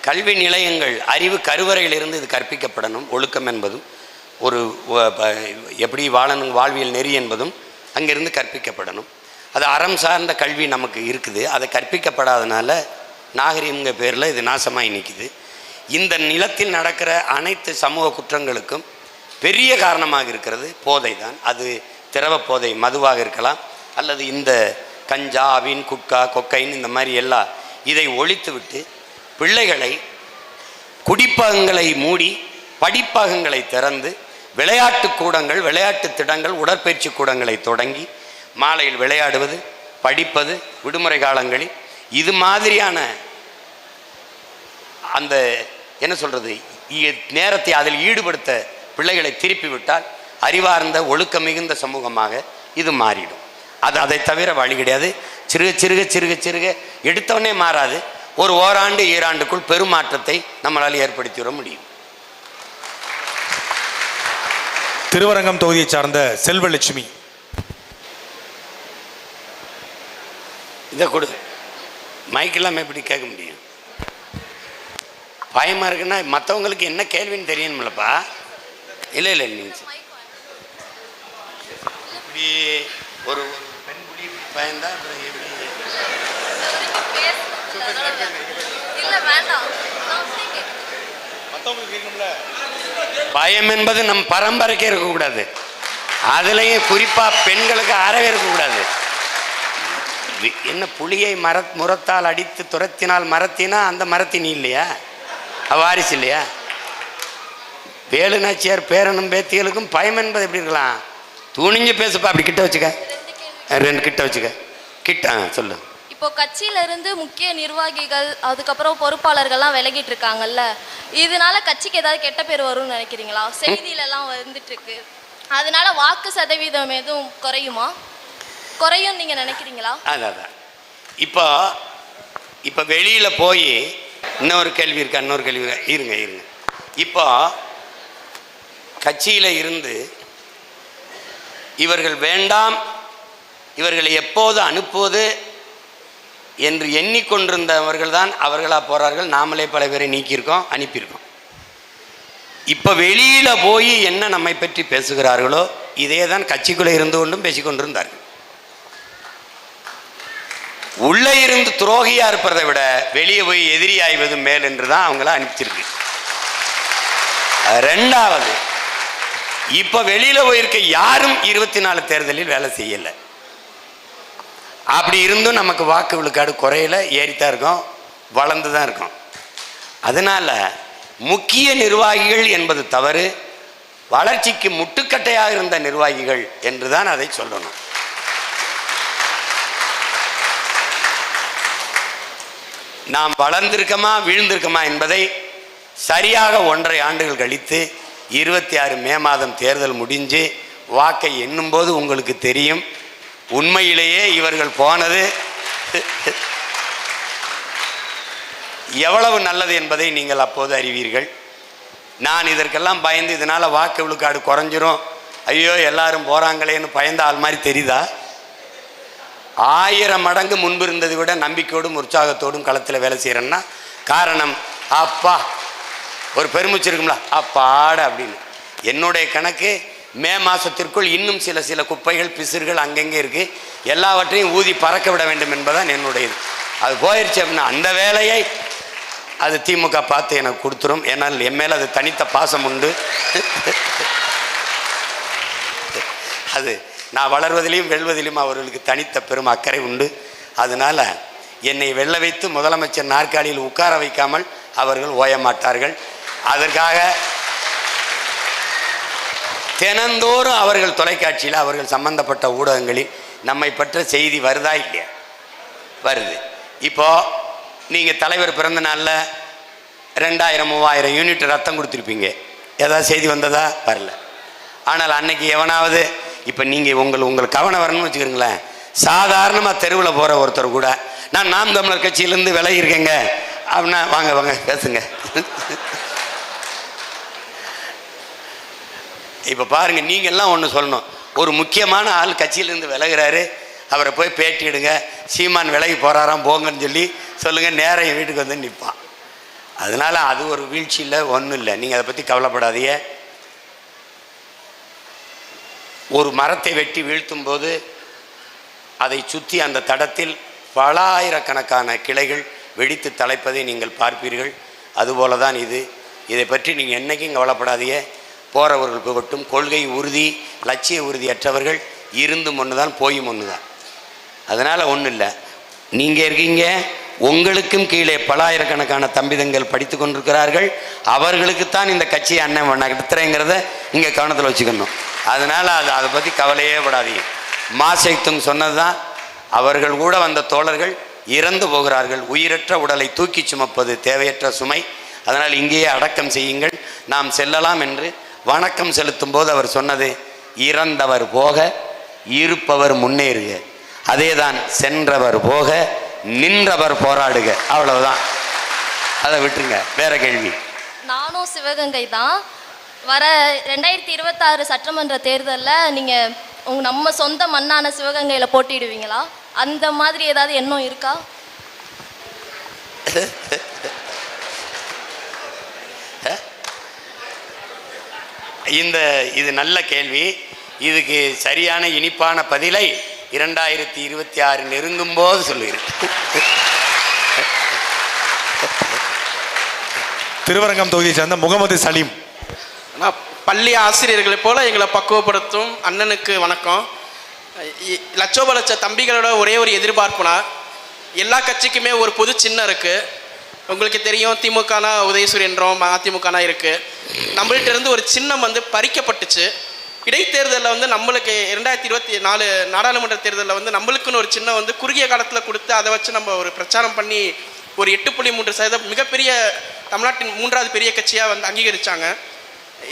[SPEAKER 3] கல்வி நிலையங்கள் அறிவு கருவறையிலிருந்து இது கற்பிக்கப்படணும். ஒழுக்கம் என்பதும் ஒரு எப்படி வாழணும், வாழ்வியல் நெறி என்பதும் அங்கிருந்து கற்பிக்கப்படணும். அது அறம் சார்ந்த கல்வி நமக்கு இருக்குது. அதை கற்பிக்கப்படாதனால நாகரிகங்க பேரில் இது நாசமாகி நிற்குது. இந்த நிலத்தில் நடக்கிற அனைத்து சமூக குற்றங்களுக்கும் பெரிய காரணமாக இருக்கிறது போதை தான். அது திரவ போதை, மதுவாக இருக்கலாம், அல்லது இந்த கஞ்சா, அவின், குட்கா, கொக்கைன், இந்த மாதிரி எல்லாம் இதை ஒழித்து விட்டு பிள்ளைகளை குடிப்பகங்களை மூடி படிப்பகங்களை திறந்து விளையாட்டு கூடங்கள், விளையாட்டு திடங்கள், உடற்பயிற்சி கூடங்களை தொடங்கி மாலையில் விளையாடுவது, படிப்பது, விடுமுறை காலங்களில் இது மாதிரியான அந்த என்ன சொல்கிறது நேரத்தை அதில் ஈடுபடுத்த பிள்ளைகளை திருப்பி விட்டால் அறிவார்ந்த ஒழுக்க மிகுந்த சமூகமாக இது மாறிடும். அதை தவிர வழி கிடையாது. சிறுக சிறுக சிறுக சிறுக எடுத்தவனே மாறாது. ஒரு ஓராண்டு ஈராண்டுக்குள் பெருமாற்றத்தை நம்மளால் ஏற்படுத்தி வர முடியும்.
[SPEAKER 1] திருவரங்கம் தொகுதியை சார்ந்த செல்வலட்சுமி.
[SPEAKER 3] இதை கொடு. மைக்கெல்லாம் எப்படி கேட்க முடியும்? பயமாக இருக்குன்னா மற்றவங்களுக்கு என்ன கேள்வின்னு தெரியணும்லப்பா. இல்லை இல்லை, நீங்கள் இப்படி ஒரு பெண் புலி பயந்தா அப்புறம் எப்படி? பயம் என்பது நம் பரம்பரைக்கே இருக்கக்கூடாது. அதுலேயும் குறிப்பாக பெண்களுக்கு அறவே இருக்கக்கூடாது. என்ன புலியை முரத்தால் அடித்து துரத்தினால் மரத்தினா அந்த மரத்தினி இல்லையா, வாரிசு இல்லையா? வேலுநாச்சியார் பேரனும் பேத்திகளுக்கும் பயம் என்பது எப்படி இருக்கலாம்? துணிஞ்சு பேசுப்பா. அப்படி கிட்ட வச்சுக்க, ரெண்டு கிட்ட வச்சுக்க, கிட்ட சொல்லு.
[SPEAKER 6] இப்போ கட்சியில இருந்து முக்கிய நிர்வாகிகள், அதுக்கப்புறம் பொறுப்பாளர்கள்லாம் விலகிட்டு இருக்காங்கல்ல, இதனால கட்சிக்கு ஏதாவது கெட்ட பேர் வரும்னு நினைக்கிறீங்களா? செய்தியில எல்லாம் வந்துட்டு இருக்கு. அதனால வாக்கு சதவீதம் எதுவும் குறையுமா? குறையும் நீங்க நினைக்கிறீங்களா?
[SPEAKER 3] அதான் இப்போ இப்போ வெளியில் போய் இன்னொரு கேள்வி இருங்க. இப்போ கட்சியில் இருந்து இவர்கள் வேண்டாம், இவர்களை எப்போது அனுப்புவது என்று எண்ணிக்கொண்டிருந்தவர்கள் தான் அவர்களாக போகிறார்கள். நாமளே பல பேரை நீக்கியிருக்கோம், அனுப்பியிருக்கோம். இப்போ வெளியில் போய் என்ன நம்மை பற்றி பேசுகிறார்களோ இதே தான் கட்சிக்குள்ளே இருந்து கொண்டும் பேசிக்கொண்டிருந்தார்கள். உள்ளே இருந்து துரோகியாக இருப்பதை விட வெளியே போய் எதிரி ஆய்வது மேல் என்று தான் அவங்கள அனுப்பிச்சிருக்கு. ரெண்டாவது, இப்போ வெளியில் போயிருக்க யாரும் 24 தேர்தலில் வேலை செய்யலை. அப்படி இருந்தும் நமக்கு வாக்கு விழுக்காடு குறையில, ஏறித்தான் இருக்கோம், வளர்ந்து தான் இருக்கோம். அதனால முக்கிய நிர்வாகிகள் என்பது தவறு, வளர்ச்சிக்கு முட்டுக்கட்டையாக இருந்த நிர்வாகிகள் என்று தான் அதை சொல்லணும். நாம் வளர்ந்திருக்கமா வீழ்ந்திருக்கமா என்பதை சரியாக 1.5 ஆண்டுகள் கழித்து 26 மே மாதம் தேர்தல் முடிஞ்சு வாக்கை எண்ணும்போது உங்களுக்கு தெரியும் உண்மையிலேயே இவர்கள் போனது எவ்வளவு நல்லது என்பதை நீங்கள் அப்போது அறிவீர்கள். நான் இதற்கெல்லாம் பயந்து இதனால் வாக்கு விழுக்காடு குறைஞ்சிரும், ஐயோ எல்லாரும் போகிறாங்களேன்னு பயந்த ஆள் மாதிரி தெரியுதா? 1000 மடங்கு முன்பு இருந்ததை விட நம்பிக்கையோடும் உற்சாகத்தோடும் களத்தில் வேலை செய்கிறேன்னா காரணம், அப்பா ஒரு பெருமிச்சு இருக்கும்ல, அப்பாட அப்படின்னு. என்னுடைய கணக்கு மே மாதத்திற்குள் இன்னும் சில குப்பைகள் பிசுறுகள் அங்கங்கே இருக்குது, எல்லாவற்றையும் ஊதி பறக்க விட வேண்டும் என்பதான் என்னுடையது. அது போயிடுச்சு அப்படின்னா அந்த வேலையை அது திமுக பார்த்து எனக்கு கொடுத்துரும். ஏன்னால் என் மேலே அது தனித்த பாசம் உண்டு. அது நான் வளர்வதிலையும் வெல்வதிலும் அவர்களுக்கு தனித்த பெரும் அக்கறை உண்டு. அதனால் என்னை வெல்ல வைத்து முதலமைச்சர் நாற்காலியில் உட்கார வைக்காமல் அவர்கள் ஓய மாட்டார்கள். அதற்காக தினந்தோறும் அவர்கள் தொலைக்காட்சியில் அவர்கள் சம்பந்தப்பட்ட ஊடகங்களில் நம்மை பற்ற செய்தி வருதா இல்லையா? வருது. இப்போது நீங்கள் தலைவர் பிறந்த நாளில் 2000-3000 யூனிட் ரத்தம் கொடுத்துருப்பீங்க, ஏதாவது செய்தி வந்ததா? வரல. ஆனால் அன்னைக்கு எவனாவது, இப்போ நீங்கள் உங்கள் கவனம் வரணும்னு வச்சுக்கிறீங்களேன், சாதாரணமாக தெருவில் போகிற ஒருத்தர் கூட நான் நாம் தமிழர் கட்சியிலேருந்து விலகி இருக்கேங்க அப்படின்னா வாங்க பேசுங்க. இப்போ பாருங்கள், நீங்கள்லாம் ஒன்று சொல்லணும், ஒரு முக்கியமான ஆள் கட்சியிலேருந்து விலகிறாரு, அவரை போய் பேட்டி எடுங்க, சீமான் விலகி போகிறாராம் போங்கன்னு சொல்லி சொல்லுங்கள், நேரம் என் வீட்டுக்கு வந்து நிற்பான். அதனால் அது ஒரு வீழ்ச்சி இல்லை, ஒன்றும் இல்லை, நீங்கள் அதை பற்றி கவலைப்படாதீங்க. ஒரு மரத்தை வெட்டி வீழ்த்தும் போது அதை சுற்றி அந்த தடத்தில் பல ஆயிரக்கணக்கான கிளைகள் வெடித்து தலைப்பதை நீங்கள் பார்ப்பீர்கள். அதுபோல தான் இதை பற்றி நீங்கள் என்றைக்கும் கவலைப்படாதீங்க. போகிறவர்கள் போகட்டும், கொள்கை உறுதி லட்சிய உறுதியற்றவர்கள் இருந்தும் ஒன்று தான் போயும் ஒன்று தான். அதனால் ஒன்றும் இல்லை, நீங்கள் இருக்கீங்க, உங்களுக்கும் கீழே பல ஆயிரக்கணக்கான தம்பிதங்கள் படித்து கொண்டிருக்கிறார்கள், அவர்களுக்குத்தான் இந்த கட்சியை அண்ணன் நடத்துகிறேங்கிறத இங்கே கவனத்தில் வச்சுக்கணும். அதனால் அதை பற்றி கவலையே படாதீங்க. மாசைத்துங் சொன்னது தான், அவர்கள் கூட வந்த தோழர்கள் இறந்து போகிறார்கள், உயிரற்ற உடலை தூக்கி சுமப்பது தேவையற்ற சுமை, அதனால் இங்கேயே அடக்கம் செய்யுங்கள், நாம் செல்லலாம் என்று வணக்கம் செலுத்தும் போது அவர் சொன்னது, இறந்தவர் போக இருப்பவர் முன்னேறுக, அதேதான் சென்றவர் போக நின்றவர் போராடுக, அவ்வளவுதான். அதை விட்டுருங்க. வேற கேள்வி.
[SPEAKER 6] நானும் சிவகங்கை தான். வர 2026 சட்டமன்ற தேர்தலில் நீங்கள் நம்ம சொந்த மண்ணான சிவகங்கையில் போட்டிடுவீங்களா? அந்த மாதிரி ஏதாவது எண்ணம் இருக்கா?
[SPEAKER 3] இது நல்ல கேள்வி. இதுக்கு சரியான இனிப்பான பதிலை 2026 நெருங்கும் போது சொல்லுகிறேன்.
[SPEAKER 1] திருவரங்கம் தொகுதியை சேர்ந்த முகமது சலீம்.
[SPEAKER 7] ஆனால் பள்ளி ஆசிரியர்களை போல எங்களை பக்குவப்படுத்தும் அண்ணனுக்கு வணக்கம். லட்சோப லட்ச தம்பிகளோட ஒரே ஒரு எதிர்பார்ப்புனா, எல்லா கட்சிக்குமே ஒரு பொது சின்னம் இருக்குது. உங்களுக்கு தெரியும், திமுகனா உதயசூரியன்றோம், அதிமுகனா இருக்குது. நம்மள்கிட்ட இருந்து ஒரு சின்னம் பறிக்கப்பட்டுச்சு. இடைத்தேர்தலில் நம்மளுக்கு 2024 நாடாளுமன்ற தேர்தலில் நம்மளுக்குன்னு ஒரு சின்னம் குறுகிய காலத்தில் கொடுத்து அதை வச்சு நம்ம ஒரு பிரச்சாரம் பண்ணி ஒரு 8.3% மிகப்பெரிய தமிழ்நாட்டின் 3வது பெரிய கட்சியாக அங்கீகரித்தாங்க.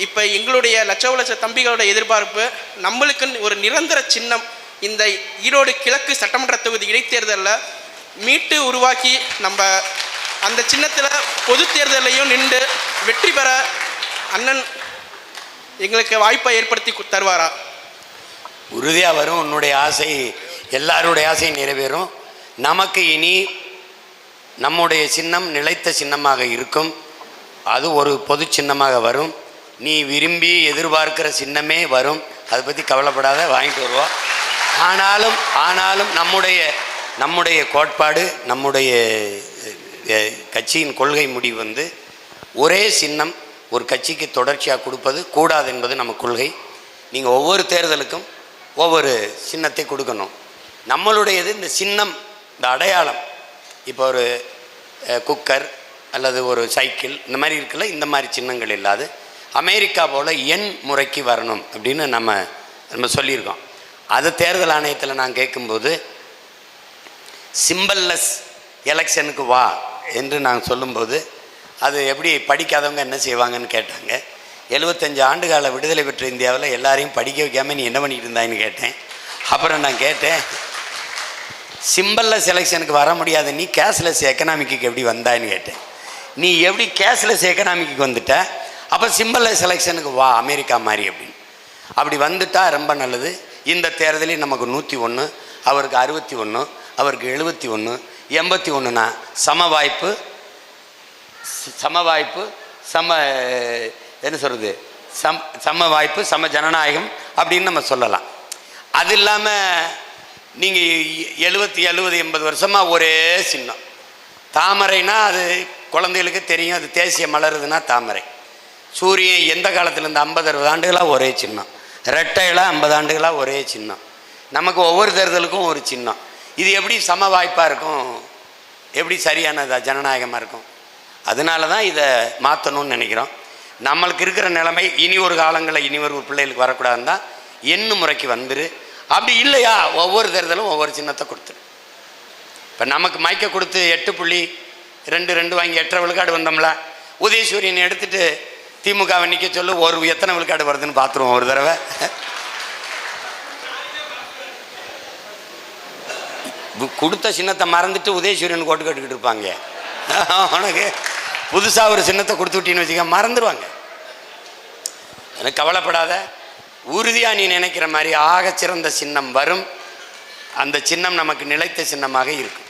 [SPEAKER 7] இப்போ எங்களுடைய லட்சோப லட்ச தம்பிகளோட எதிர்பார்ப்பு, நம்மளுக்குன்னு ஒரு நிரந்தர சின்னம் இந்த ஈரோடு கிழக்கு சட்டமன்ற தொகுதி இடைத்தேர்தலில் மீட்டு உருவாக்கி நம்ம அந்த சின்னத்தில் பொது தேர்தலையும் நின்று வெற்றி பெற அண்ணன் எங்களுக்கு வாய்ப்பை ஏற்படுத்தி தருவாரா?
[SPEAKER 3] உறுதியாக வரும். உன்னுடைய ஆசை, எல்லாருடைய ஆசையும் நிறைவேறும். நமக்கு இனி நம்முடைய சின்னம் நிலைத்த சின்னமாக இருக்கும். அது ஒரு பொது சின்னமாக வரும். நீ விரும்பி எதிர்பார்க்கிற சின்னமே வரும். அதை பற்றி கவலைப்படாத, வாங்கிட்டு வருவோம். ஆனாலும் நம்முடைய கோட்பாடு, நம்முடைய கட்சியின் கொள்கை முடிவு வந்து ஒரே சின்னம் ஒரு கட்சிக்கு தொடர்ச்சியாக கொடுப்பது கூடாது என்பது நம்ம கொள்கை. நீங்கள் ஒவ்வொரு தேர்தலுக்கும் ஒவ்வொரு சின்னத்தை கொடுக்கணும். நம்மளுடையது இந்த சின்னம், இந்த அடையாளம். இப்போ ஒரு குக்கர் அல்லது ஒரு சைக்கிள் இந்த மாதிரி இருக்குல்ல, இந்த மாதிரி சின்னங்கள் இல்லாது அமெரிக்கா போல் எண் முறைக்கு வரணும் அப்படின்னு நம்ம சொல்லியிருக்கோம். அது தேர்தல் ஆணையத்தில் நான் கேட்கும்போது சிம்பல்லெஸ் எலெக்ஷனுக்கு வா என்று நான் சொல்லும்போது அது எப்படி படிக்காதவங்க என்ன செய்வாங்கன்னு கேட்டாங்க. 75 ஆண்டுகால விடுதலை பெற்ற இந்தியாவில் எல்லாரையும் படிக்க வைக்காமல் நீ என்ன பண்ணிட்டு இருந்தான்னு கேட்டேன். அப்புறம் நான் கேட்டேன், சிம்பல்லெஸ் எலெக்ஷனுக்கு வர முடியாது, நீ கேஷ்லெஸ் எக்கனாமிக்கு எப்படி வந்தான்னு கேட்டேன். நீ எப்படி கேஷ்லெஸ் எக்கனாமிக்கு வந்துட்ட, அப்போ சிம்பல்லெஸ் எலெக்ஷனுக்கு வா அமெரிக்கா மாதிரி அப்படின்னு. அப்படி வந்துட்டா ரொம்ப நல்லது. இந்த தேர்தலில் நமக்கு 101, அவருக்கு 61, அவருக்கு 71, 81னா சம வாய்ப்பு, என்ன சொல்கிறது, சம வாய்ப்பு, சம ஜனநாயகம் அப்படின்னு நம்ம சொல்லலாம். அது இல்லாமல் நீங்கள் 70, 80 வருஷமாக ஒரே சின்னம். தாமரைனா அது குழந்தைகளுக்கு தெரியும், அது தேசிய மலருதுன்னா தாமரை. சூரியன் எந்த காலத்துலேருந்து 50-60 ஆண்டுகளாக ஒரே சின்னம். ரெட்டையில் 50 ஆண்டுகளாக ஒரே சின்னம். நமக்கு ஒவ்வொரு தேர்தலுக்கும் ஒரு சின்னம். இது எப்படி சம வாய்ப்பாக இருக்கும், எப்படி சரியானதா ஜனநாயகமாக இருக்கும்? அதனால தான் இதை மாற்றணும்னு நினைக்கிறோம். நம்மளுக்கு இருக்கிற நிலைமை இனி ஒரு காலங்களில் இனி ஒரு பிள்ளைகளுக்கு வரக்கூடாதுன்னு தான் எண்ணு முறைக்கு வந்துரு. அப்படி இல்லையா ஒவ்வொரு தேர்தலும் ஒவ்வொரு சின்னத்தை கொடுத்துரு. இப்போ நமக்கு மைக்க கொடுத்து 8.22 வாங்கி 8.5 விழுக்காடு வந்தோம்ல, உதயசூரியனை எடுத்துகிட்டு திமுகவை நிற்க சொல்லு, எத்தனை விழுக்காடு வருதுன்னு பார்த்துருவோம் ஒரு தடவை. கொடுத்த சின்னத்தை மறந்துட்டு உதயசூரியன் கோட்டு கட்டுக்கிட்டு இருப்பாங்க. உனக்கு புதுசாக ஒரு சின்னத்தை கொடுத்து விட்டின்னு வச்சுக்க மறந்துடுவாங்க. எனக்கு கவலைப்படாத, உறுதியாக நீ நினைக்கிற மாதிரி ஆகச்சிறந்த சின்னம் வரும். அந்த சின்னம் நமக்கு நிலைத்த சின்னமாக இருக்கும்.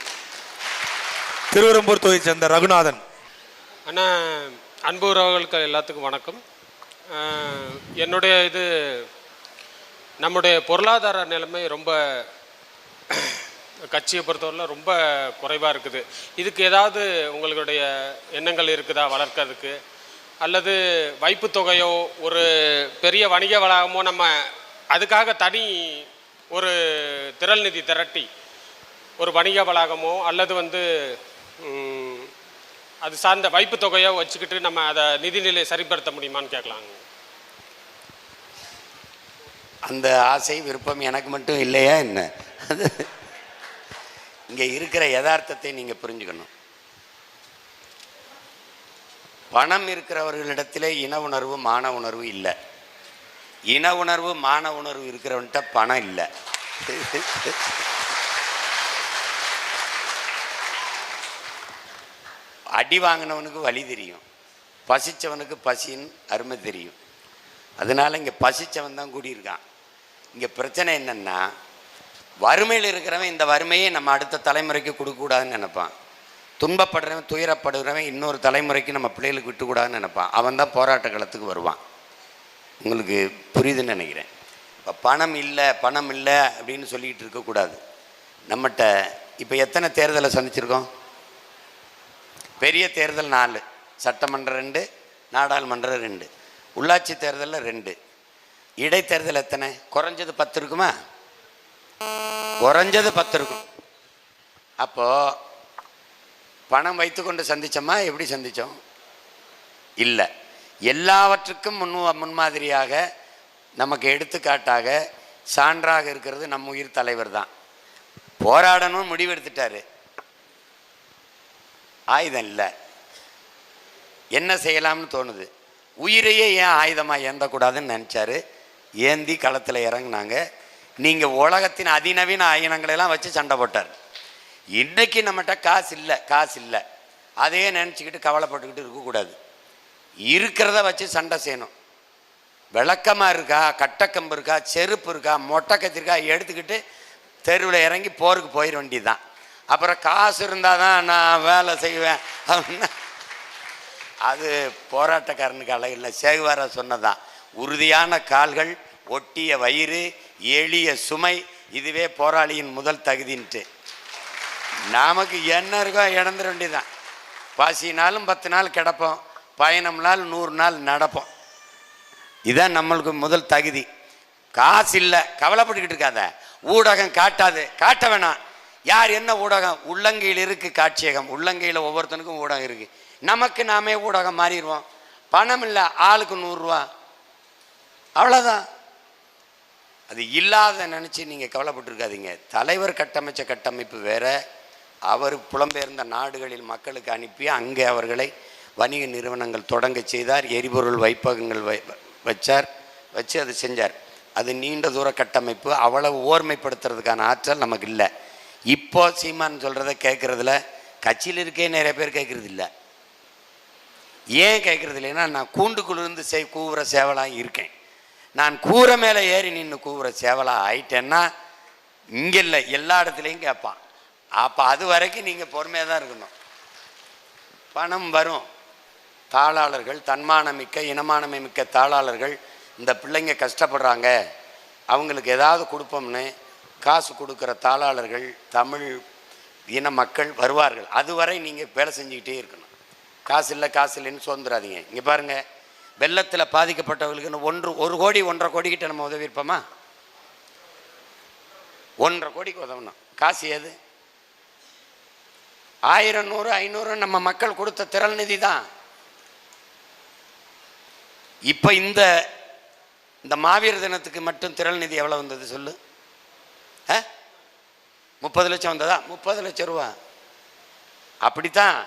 [SPEAKER 1] திருவெரும்பூர் தொகுதியை சேர்ந்த ரகுநாதன்.
[SPEAKER 8] அண்ணா, அன்பு உறவுகளுக்கு எல்லாத்துக்கும் வணக்கம். என்னுடைய நம்முடைய பொருளாதார நிலைமை ரொம்ப கட்சியை பொறுத்தவரையில் ரொம்ப குறைவாக இருக்குது. இதுக்கு ஏதாவது உங்களுடைய எண்ணங்கள் இருக்குதா வளர்க்கறதுக்கு? அல்லது வைப்பு தொகையோ ஒரு பெரிய வணிக வளாகமோ நம்ம அதுக்காக தனி ஒரு திரள் நிதி திரட்டி ஒரு வணிக வளாகமோ அல்லது அது சார்ந்த வைப்பு தொகையோ வச்சுக்கிட்டு நம்ம அதை நிதிநிலையை சரிப்படுத்த முடியுமான்னு கேட்கலாங்க.
[SPEAKER 3] அந்த ஆசை விருப்பம் எனக்கு மட்டும் இல்லையா என்ன? அது இங்கே இருக்கிற யதார்த்தத்தை நீங்கள் புரிஞ்சுக்கணும். பணம் இருக்கிறவர்களிடத்தில் இன உணர்வு மான உணர்வு இல்லை. இன உணர்வு மான உணர்வு இருக்கிறவன்கிட்ட பணம் இல்லை. அடி வாங்கினவனுக்கு வழி தெரியும், பசித்தவனுக்கு பசின்னு அருமை தெரியும். அதனால் இங்கே பசித்தவன் தான் கூடியிருக்கான். இங்கே பிரச்சனை என்னென்னா, வறுமையில் இருக்கிறவன் இந்த வறுமையை நம்ம அடுத்த தலைமுறைக்கு கொடுக்கக்கூடாதுன்னு நினைப்பான். துன்பப்படுறவன் துயரப்படுகிறவன் இன்னொரு தலைமுறைக்கு நம்ம பிள்ளைகளுக்கு விட்டுக்கூடாதுன்னு நினைப்பான். அவன் தான் போராட்ட களத்துக்கு வருவான். உங்களுக்கு புரியுதுன்னு நினைக்கிறேன். இப்போ பணம் இல்லை அப்படின்னு சொல்லிக்கிட்டு இருக்கக்கூடாது. நம்மகிட்ட இப்போ எத்தனை தேர்தலை சந்திச்சிருக்கோம்? பெரிய தேர்தல் 4, சட்டமன்றம் 2, நாடாளுமன்றம் 2, உள்ளாட்சி தேர்தலில் 2, இடைத்தேர்தல் எத்தனை? குறைஞ்சது 10 இருக்குமா? குறைஞ்சது 10 இருக்கும். அப்போது பணம் வைத்துக்கொண்டு சந்தித்தோமா? எப்படி சந்தித்தோம்? இல்லை. எல்லாவற்றுக்கும் முன்மாதிரியாக நமக்கு எடுத்துக்காட்டாக சான்றாக இருக்கிறது நம்ம உயிர் தலைவர் தான். போராடணும் முடிவெடுத்துட்டாரு, ஆயுதம் இல்லை. என்ன செய்யலாம்னு தோணுது. உயிரையே ஏன் ஆயுதமாக ஏந்தக்கூடாதுன்னு நினச்சாரு. ஏந்தி களத்தில் இறங்கினாங்க. நீங்கள் உலகத்தின் அதிநவீன ஆயுதங்களெல்லாம் வச்சு சண்டை போட்டார். இன்னைக்கு நம்மகிட்ட காசு இல்லை அதையே நினச்சிக்கிட்டு கவலைப்பட்டுக்கிட்டு இருக்கக்கூடாது. இருக்கிறத வச்சு சண்டை செய்யணும். விளக்கமாக இருக்கா, கட்டக்கம்பு இருக்கா, செருப்பு இருக்கா, மொட்டை கத்திரிக்காய் எடுத்துக்கிட்டு தெருவில் இறங்கி போருக்கு போயிட வேண்டியதுதான். அப்புறம் காசு இருந்தால் தான் நான் வேலை செய்வேன் அப்படின்னா அது போராட்டக்காரனுக்கு அழகில்லை. சேகுவாரா சொன்னதான், உறுதியான கால்கள், ஒட்டிய வயிறு, எளிய சுமை, இதுவே போராளியின் முதல் தகுதின்ட்டு. நமக்கு என்ன இருக்கோ இழந்துட வேண்டியதுதான். பசினாலும் 10 நாள் கிடப்போம், பயணம்னாலும் 100 நாள் நடப்போம். இதுதான் நம்மளுக்கு முதல் தகுதி. காசு இல்லை கவலைப்பட்டுக்கிட்டு இருக்காத. ஊடகம் காட்டாது, காட்ட வேணாம். யார் என்ன ஊடகம்? உள்ளங்கையில் இருக்கு காட்சியகம். உள்ளங்கையில் ஒவ்வொருத்தனுக்கும் ஊடகம் இருக்கு. நமக்கு நாமே ஊடகம் மாறிடுவோம். பணம் இல்லை, ஆளுக்கு 100 ரூபா, அவ்வளோதான். அது இல்லாத நினச்சி நீங்கள் கவலைப்பட்டுருக்காதீங்க. தலைவர் கட்டமைச்ச கட்டமைப்பு வேற. அவர் புலம்பெயர்ந்த நாடுகளில் மக்களுக்கு அனுப்பி அங்கே அவர்களை வணிக நிறுவனங்கள் தொடங்க செய்தார். எரிபொருள் வைப்பகங்கள் வச்சு அது செஞ்சார். அது நீண்ட தூர கட்டமைப்பு. அவ்வளவு ஓர்மைப்படுத்துறதுக்கான ஆற்றல் நமக்கு இல்லை. இப்போ சீமான் சொல்கிறத கேட்குறதுல கட்சியில் இருக்கே நிறைய பேர் கேட்குறது இல்லை. ஏன் கேட்குறது இல்லைன்னா, நான் கூண்டுக்குள்ளிருந்து கூவுற சேவலாக இருக்கேன். நான் கூரை மேலே ஏறி நின்று கூவுற சேவலாக ஆயிட்டேன்னா இங்கே இல்லை, எல்லா இடத்துலையும் கேட்பான். அப்போ அது வரைக்கும் நீங்கள் பொறுமையாக தான் இருக்கணும். பணம் வரும். தாளாளர்கள், தன்மானமிக்க இனமானமிக்க தாளாளர்கள், இந்த பிள்ளைங்க கஷ்டப்படுறாங்க, அவங்களுக்கு ஏதாவது கொடுப்போம்னு காசு கொடுக்குற தாளாளர்கள், தமிழ் இன மக்கள் வருவார்கள். அதுவரை நீங்கள் வேலை செஞ்சுக்கிட்டே இருக்கணும். காசு இல்லைன்னு சுதந்திராதீங்க. இங்கே பாருங்கள், வெள்ளத்தில் பாதிக்கப்பட்டவர்களுக்கு 1 கோடி 1.5 கோடிக்கிட்ட நம்ம உதவி இருப்போமா? 1.5 கோடிக்கு உதவணும். காசு ஏது? 1000, 100, 500 நம்ம மக்கள் கொடுத்த திரள் நிதி தான். இப்போ இந்த மாவீரர் தினத்துக்கு மட்டும் திரள் நிதி எவ்வளோ வந்தது சொல்லு? 30 லட்சம் வந்ததா? 30 லட்சம் ரூபா. அப்படித்தான்.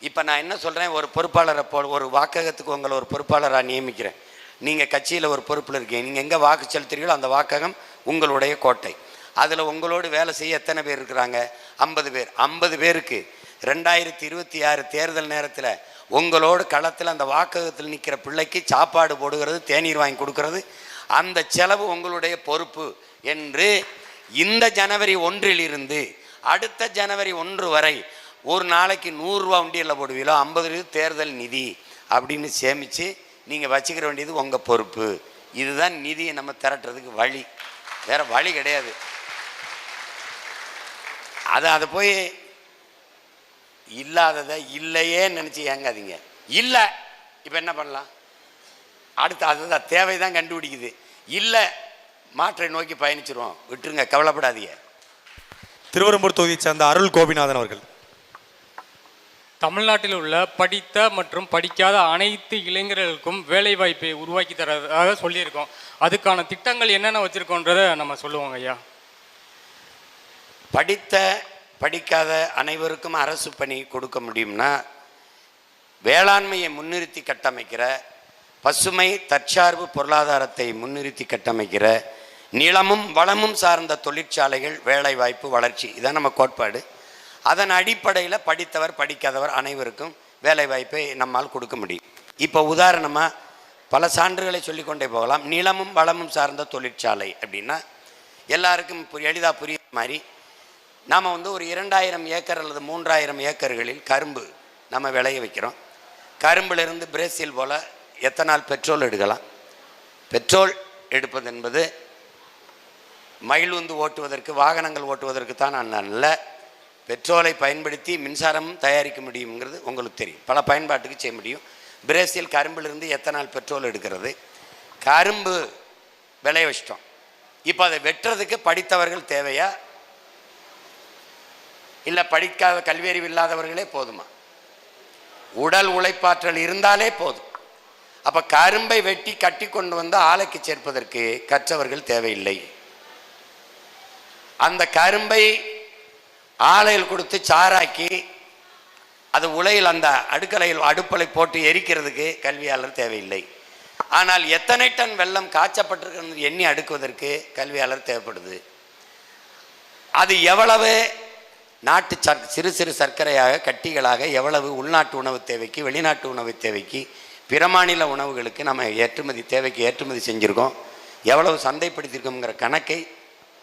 [SPEAKER 3] இப்போ நான் என்ன சொல்கிறேன், ஒரு பொறுப்பாளரை ஒரு வாக்ககத்துக்கு உங்களை ஒரு பொறுப்பாளராக நியமிக்கிறேன். நீங்கள் கட்சியில் ஒரு பொறுப்பில் இருக்கீங்க. நீங்கள் எங்கே வாக்கு செலுத்துறீங்களோ அந்த வாக்ககம் உங்களுடைய கோட்டை. அதில் உங்களோடு வேலை செய்ய எத்தனை பேர் இருக்கிறாங்க? 50 பேர். 50 பேருக்கு 2026 தேர்தல் நேரத்தில் உங்களோடு களத்தில் அந்த வாக்ககத்தில் நிற்கிற பிள்ளைக்கு சாப்பாடு போடுகிறது, தேநீர் வாங்கி கொடுக்கறது, அந்த செலவு உங்களுடைய பொறுப்பு என்று இந்த ஜனவரி 1 அடுத்த ஜனவரி 1 வரை ஒரு நாளைக்கு 100 ரூபா உண்டியலில் போடுவீங்களோ 50 ரூபா தேர்தல் நிதி அப்படின்னு சேமித்து நீங்கள் வச்சுக்கிற வேண்டியது உங்கள் பொறுப்பு. இதுதான் நிதியை நம்ம திரட்டுறதுக்கு வழி, வேறு வழி கிடையாது. அதை போய் இல்லாததை இல்லையே நினச்சி ஏங்காதீங்க. இல்லை இப்போ என்ன பண்ணலாம்? அடுத்து அதுதான் தேவை தான் கண்டுபிடிக்குது. இல்லை மாற்றை நோக்கி பயணிச்சிருவோம். விட்டுருங்க, கவலைப்படாதீங்க.
[SPEAKER 1] திருவெரும்பூர் தொகுதியை சேர்ந்த அருள் கோபிநாதன் அவர்கள்.
[SPEAKER 9] தமிழ்நாட்டில் உள்ள படித்த மற்றும் படிக்காத அனைத்து இளைஞர்களுக்கும் வேலைவாய்ப்பை உருவாக்கி தரதாக சொல்லியிருக்கோம். அதுக்கான திட்டங்கள் என்னென்ன வச்சுருக்கோன்றதை நம்ம சொல்லுவோங்க ஐயா.
[SPEAKER 3] படித்த படிக்காத அனைவருக்கும் அரசு பணி கொடுக்க முடியும்னா, வேளாண்மையை முன்னிறுத்தி கட்டமைக்கிற, பசுமை தற்சார்பு பொருளாதாரத்தை முன்னிறுத்தி கட்டமைக்கிற, நிலமும் வளமும் சார்ந்த தொழிற்சாலைகள், வேலைவாய்ப்பு, வளர்ச்சி, இதான் நம்ம கோட்பாடு. அதன் அடிப்படையில் படித்தவர் படிக்காதவர் அனைவருக்கும் வேலைவாய்ப்பை நம்மால் கொடுக்க முடியும். இப்போ உதாரணமாக பல சான்றுகளை சொல்லிக்கொண்டே போகலாம். நிலமும் வளமும் சார்ந்த தொழிற்சாலை அப்படின்னா எல்லாருக்கும் எளிதாக புரியுற மாதிரி, நாம் ஒரு 2000 ஏக்கர் அல்லது 3000 ஏக்கர்களில் கரும்பு நம்ம விளைய வைக்கிறோம். கரும்பிலிருந்து பிரேசில் போல் எத்தனால் பெட்ரோல் எடுக்கலாம். பெட்ரோல் எடுப்பது என்பது மகிழ்வுந்து ஓட்டுவதற்கு, வாகனங்கள் ஓட்டுவதற்கு தான் நல்ல. பெட்ரோலை பயன்படுத்தி மின்சாரமும் தயாரிக்க முடியுங்கிறது உங்களுக்கு தெரியும். பல பயன்பாட்டுக்கு செய்ய முடியும். பிரேசில் கரும்பிலிருந்து எத்தனால் பெட்ரோல் எடுக்கிறது. கரும்பு விளைய வச்சிட்டோம். இப்போ அதை வெட்டுறதுக்கு படித்தவர்கள் தேவையா, இல்லை படிக்காத கல்வியறிவு இல்லாதவர்களே போதுமா? உடல் உழைப்பாற்றல் இருந்தாலே போதும். அப்போ கரும்பை வெட்டி கட்டி கொண்டு வந்து ஆலைக்கு சேர்ப்பதற்கு கற்றவர்கள் தேவையில்லை. அந்த கரும்பை ஆலையில் கொடுத்து சாராக்கி அது உலையில் அந்த அடுப்பலை போட்டு எரிக்கிறதுக்கு கல்வியாளர் தேவையில்லை. ஆனால் எத்தனை டன் வெல்லம் காய்ச்சப்பட்டிருக்கிறது எண்ணி அடுக்குவதற்கு கல்வியாளர் தேவைப்படுது. அது எவ்வளவு நாட்டு சிறு சிறு சர்க்கரையாக கட்டிகளாக எவ்வளவு உள்நாட்டு உணவு தேவைக்கு, வெளிநாட்டு உணவு தேவைக்கு, பிற மாநில உணவுகளுக்கு நம்ம தேவைக்கு ஏற்றுமதி செஞ்சுருக்கோம், எவ்வளவு சந்தைப்படுத்தியிருக்கோங்கிற கணக்கை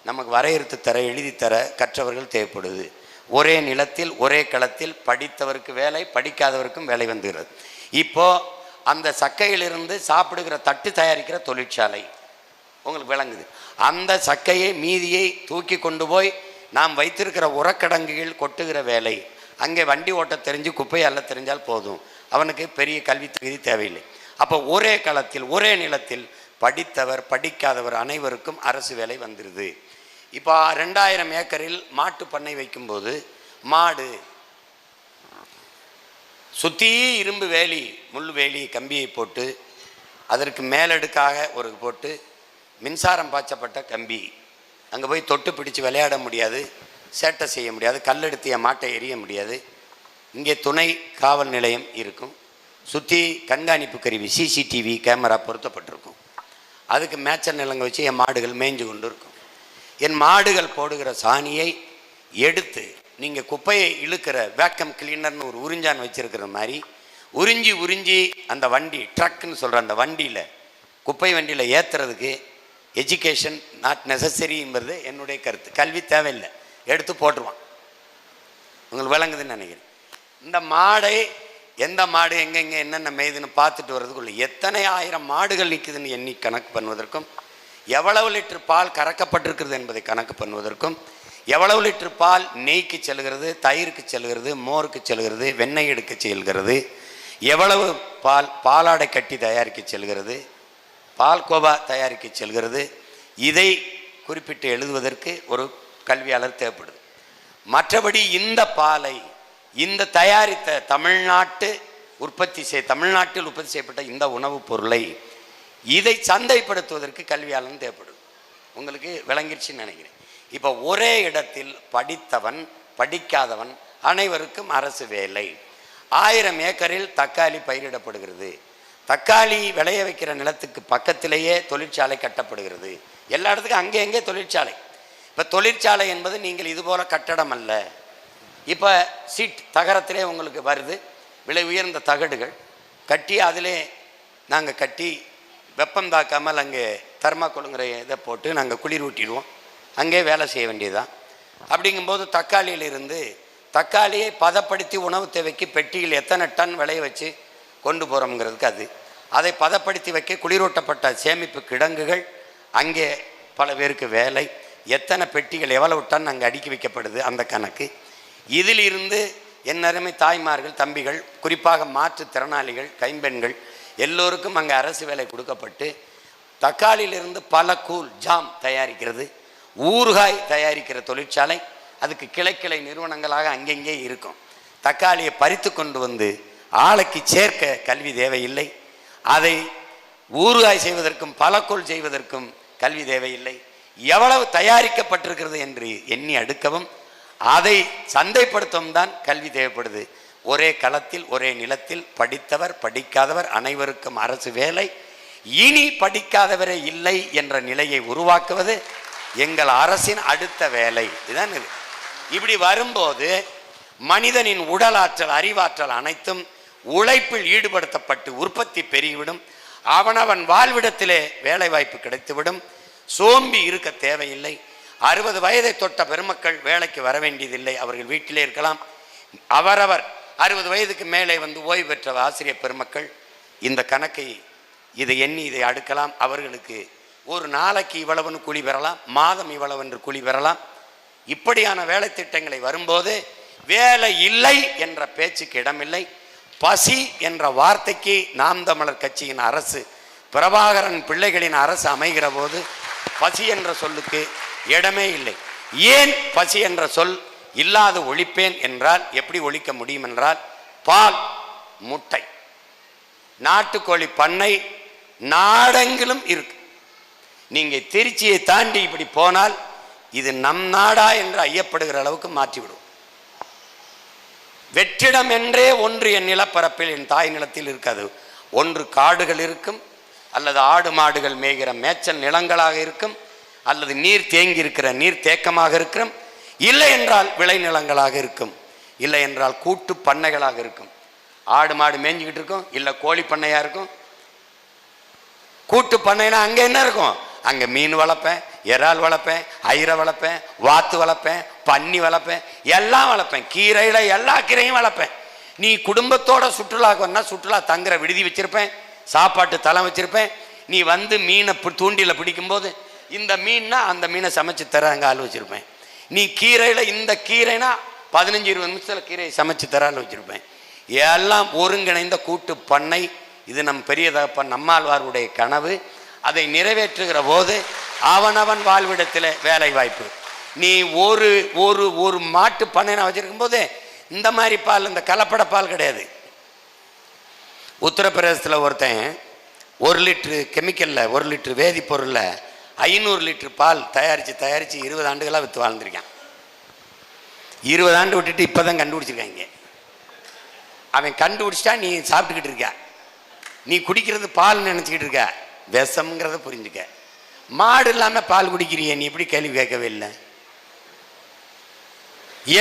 [SPEAKER 3] நமக்கு வரையறுத்து தர, எழுதித்தர கற்றவர்கள் தேவைப்படுது. ஒரே நிலத்தில் ஒரே களத்தில் படித்தவருக்கு வேலை, படிக்காதவருக்கும் வேலை வந்துகிறது. இப்போது அந்த சக்கையிலிருந்து சாப்பிடுகிற தட்டு தயாரிக்கிற தொழிற்சாலை உங்களுக்கு விளங்குது. அந்த சக்கையை மீதியை தூக்கி கொண்டு போய் நாம் வைத்திருக்கிற உரக்கடங்குகள் கொட்டுகிற வேலை. அங்கே வண்டி ஓட்ட தெரிஞ்சு குப்பை அள்ள தெரிஞ்சால் போதும், அவனுக்கு பெரிய கல்வி தகுதி தேவையில்லை. அப்போ ஒரே களத்தில் ஒரே நிலத்தில் படித்தவர் படிக்காதவர் அனைவருக்கும் அரசு வேலை வந்துடுது. இப்போ 2000 ஏக்கரில் மாட்டு பண்ணை வைக்கும்போது மாடு சுற்றி இரும்பு வேலி, முள் வேலி கம்பியை போட்டு அதற்கு மேலடுக்காக ஒரு போட்டு மின்சாரம் பாய்ச்சப்பட்ட கம்பி, அங்கே போய் தொட்டு பிடிச்சு விளையாட முடியாது, சேட்டை செய்ய முடியாது, கல்லெடுத்திய மாட்டை எரிய முடியாது. இங்கே துணை காவல் நிலையம் இருக்கும், சுற்றி கண்காணிப்பு கருவி சிசிடிவி கேமரா பொருத்தப்பட்டிருக்கும். அதுக்கு மேய்ச்சல் நிலங்க வச்சு என் மாடுகள் மேய்ஞ்சு கொண்டு இருக்கும். என் மாடுகள் போடுகிற சாணியை எடுத்து நீங்கள் குப்பையை இழுக்கிற வேக்கம் கிளீனர்னு ஒரு உறிஞ்சான் வச்சுருக்கிற மாதிரி உறிஞ்சி உறிஞ்சி அந்த வண்டி ட்ரக்குன்னு சொல்கிற அந்த வண்டியில், குப்பை வண்டியில் ஏற்றுறதுக்கு எஜுகேஷன் நாட் நெசசரிங்கிறது என்னுடைய கருத்து. கல்வி தேவையில்லை, எடுத்து போட்டுருவான். உங்களுக்கு விளங்குதுன்னு நினைக்கிறேன். இந்த மாடை எந்த மாடு எங்கெங்கே என்னென்ன மேய்துன்னு பார்த்துட்டு வர்றதுக்குள்ள எத்தனை ஆயிரம் மாடுகள் நிற்குதுன்னு எண்ணி கணக்கு பண்ணுவதற்கும், எவ்வளவு லிட்டர் பால் கறக்கப்பட்டிருக்கிறது என்பதை கணக்கு பண்ணுவதற்கும், எவ்வளவு லிட்டர் பால் நெய்க்கு செல்கிறது, தயிருக்கு செல்கிறது, மோருக்கு செல்கிறது, வெண்ணெய் எடுக்க செல்கிறது, எவ்வளவு பாலாடை கட்டி தயாரிக்க செல்கிறது, பால்கோவா தயாரிக்க செல்கிறது, இதை குறிப்பிட்டு எழுதுவதற்கு ஒரு கல்வியாளர் தேவைப்படுது. மற்றபடி இந்த பாலை இந்த தயாரித்த தமிழ்நாட்டில் உற்பத்தி செய்யப்பட்ட இந்த உணவுப் பொருளை இதை சந்தைப்படுத்துவதற்கு கல்வியாளன் தேவைப்படுது. உங்களுக்கு விளங்கிடுச்சுன்னு நினைக்கிறேன். இப்போ ஒரே இடத்தில் படித்தவன் படிக்காதவன் அனைவருக்கும் அரசு வேலை. 1000 ஏக்கரில் தக்காளி பயிரிடப்படுகிறது. தக்காளி விளைய வைக்கிற நிலத்துக்கு பக்கத்திலேயே தொழிற்சாலை கட்டப்படுகிறது. எல்லா இடத்துக்கும் அங்கே தொழிற்சாலை. இப்போ தொழிற்சாலை என்பது நீங்கள் இதுபோல கட்டடம் அல்ல. இப்போ சீட் தகரத்திலே உங்களுக்கு வருது, விலை உயர்ந்த தகடுகள் கட்டி அதிலே நாங்கள் கட்டி வெப்பம் தாக்காமல் அங்கே தர்மாக்கோலுங்கிற இதை போட்டு நாங்கள் குளிர் ஊட்டிடுவோம், அங்கே வேலை செய்ய வேண்டியதுதான். அப்படிங்கும்போது தக்காளியிலிருந்து தக்காளியை பதப்படுத்தி உணவு தேவைக்கு பெட்டியில் எத்தனை டன் விளைய வச்சு கொண்டு போகிறோங்கிறதுக்கு அது, அதை பதப்படுத்தி வைக்க குளிரூட்டப்பட்ட சேமிப்பு கிடங்குகள், அங்கே பல பேருக்கு வேலை, எத்தனை பெட்டிகள் எவ்வளவு டன் அங்கே அடுக்கி வைக்கப்படுது அந்த கணக்கு. இதிலிருந்து என்னருமை தாய்மார்கள் தம்பிகள், குறிப்பாக மாற்றுத்திறனாளிகள் கைம்பெண்கள் எல்லோருக்கும் அங்கே அரசு வேலை கொடுக்கப்பட்டு தக்காளியிலிருந்து பல கூழ் ஜாம் தயாரிக்கிறது, ஊறுகாய் தயாரிக்கிற தொழிற்சாலை, அதுக்கு கிளை நிறுவனங்களாக அங்கெங்கே இருக்கும். தக்காளியை பறித்து கொண்டு வந்து ஆலைக்கு சேர்க்க கல்வி தேவையில்லை, அதை ஊறுகாய் செய்வதற்கும் பலக்கூழ் செய்வதற்கும் கல்வி தேவையில்லை. எவ்வளவு தயாரிக்கப்பட்டிருக்கிறது என்று எண்ணி அடுக்கவும் அதை சந்தைப்படுத்தவும் தான் கல்வி தேவைப்படுது. ஒரே களத்தில் ஒரே நிலத்தில் படித்தவர் படிக்காதவர் அனைவருக்கும் அரசு வேலை. இனி படிக்காதவரே இல்லை என்ற நிலையை உருவாக்குவது எங்கள் அரசின் அடுத்த வேலை. இதுதான் இது. இப்படி வரும்போது மனிதனின் உடலாற்றல் அறிவாற்றல் அனைத்தும் உழைப்பில் ஈடுபடுத்தப்பட்டு உற்பத்தி பெருகிவிடும். அவனவன் வாழ்விடத்திலே வேலை வாய்ப்பு கிடைத்துவிடும். சோம்பி இருக்க தேவையில்லை. 60 வயதை தொட்ட பெருமக்கள் வேலைக்கு வர வேண்டியதில்லை, அவர்கள் வீட்டிலே இருக்கலாம். அவரவர் 60 வயதுக்கு மேலே வந்து ஓய்வு பெற்ற ஆசிரியர் பெருமக்கள் இந்த கணக்கை இதை எண்ணி இதை அடுக்கலாம். அவர்களுக்கு ஒரு நாளைக்கு இவ்வளவுன்னு கூலி பெறலாம், மாதம் இவ்வளவென்று கூலி பெறலாம். இப்படியான வேலை திட்டங்களை வரும்போது வேலை இல்லை என்ற பேச்சுக்கு இடமில்லை. பசி என்ற வார்த்தைக்கு நாம் தமிழர் கட்சியின் அரசு, பிரபாகரன் பிள்ளைகளின் அரசு அமைகிற போது பசி என்ற சொல்லுக்கு இடமே இல்லை. ஏன் பசி என்ற சொல் இல்லாது ஒழிப்பேன் என்றால் எப்படி ஒழிக்க முடியும் என்றால், பால், முட்டை, நாட்டுக்கோழி பண்ணை நாடெங்கிலும் இருக்கு. நீங்க திருச்சியை தாண்டி இப்படி போனால் இது நம் நாடா என்று ஐயப்படுகிற அளவுக்கு மாற்றிவிடும். வெற்றிடம் என்றே ஒன்று என் நிலப்பரப்பில் என் தாய் நிலத்தில் இருக்காது. ஒன்று காடுகள் இருக்கும், அல்லது ஆடு மாடுகள் மேய்கிற மேய்ச்சல் நிலங்களாக இருக்கும், அல்லது நீர் தேங்கி இருக்கிற நீர் தேக்கமாக இருக்கிறோம். இல்லை என்றால் விளைநிலங்களாக இருக்கும், இல்லை என்றால் கூட்டு பண்ணைகளாக இருக்கும். ஆடு மாடு மேய்ஞ்சிக்கிட்டு இருக்கும், இல்லை கோழி பண்ணையாக இருக்கும். கூட்டு பண்ணைனா அங்கே என்ன இருக்கும்? அங்கே மீன் வளர்ப்பேன், இறால் வளர்ப்பேன், ஐரை வளர்ப்பேன், வாத்து வளர்ப்பேன், பன்னி வளர்ப்பேன், எல்லாம் வளர்ப்பேன். கீரையில் எல்லா கீரையும் வளர்ப்பேன். நீ குடும்பத்தோட சுற்றுலாவுக்கு வந்தால் சுற்றுலா தங்குற விடுதி வச்சுருப்பேன், சாப்பாட்டு தளம் வச்சுருப்பேன். நீ வந்து மீனை தூண்டியில் பிடிக்கும்போது இந்த மீன்னா அந்த மீனை சமைச்சு தர அங்கே ஆள் வச்சுருப்பேன். நீ கீரையில் இந்த கீரைனா 15-20 நிமிஷத்தில் கீரையை சமைச்சு தர ஆள் வச்சுருப்பேன். எல்லாம் ஒருங்கிணைந்த கூட்டு பண்ணை. இது நம் பெரிய தகப்பன் நம்மாழ்வாருடைய கனவு. அதை நிறைவேற்றுகிற போது அவனவன் வாழ்விடத்தில் வேலை வாய்ப்பு. நீ ஒரு ஒரு ஒரு மாட்டு பண்ணை வச்சிருக்கும் போது இந்த மாதிரி பால், இந்த கலப்பட பால் கிடையாது. உத்தரப்பிரதேசத்தில் ஒருத்தன் 1 லிட்டரு கெமிக்கலில் 1 லிட்டரு வேதிப்பொருளில் 500 லிட்டர் பால் தயாரித்து 20 ஆண்டுகளாக விற்று வாழ்ந்துருக்கான். 20 ஆண்டு விட்டுட்டு இப்போ தான் கண்டுபிடிச்சிருக்காங்க. அவன் கண்டுபிடிச்சிட்டா நீ சாப்பிட்டுக்கிட்டு இருக்க, நீ குடிக்கிறது பால் நினச்சிக்கிட்டு இருக்க, விஷம்ங்கிறத புரிஞ்சுக்க. மாடு இல்லாமல் பால் குடிக்கிறிய, நீ எப்படி கேள்வி கேட்கவே இல்லை?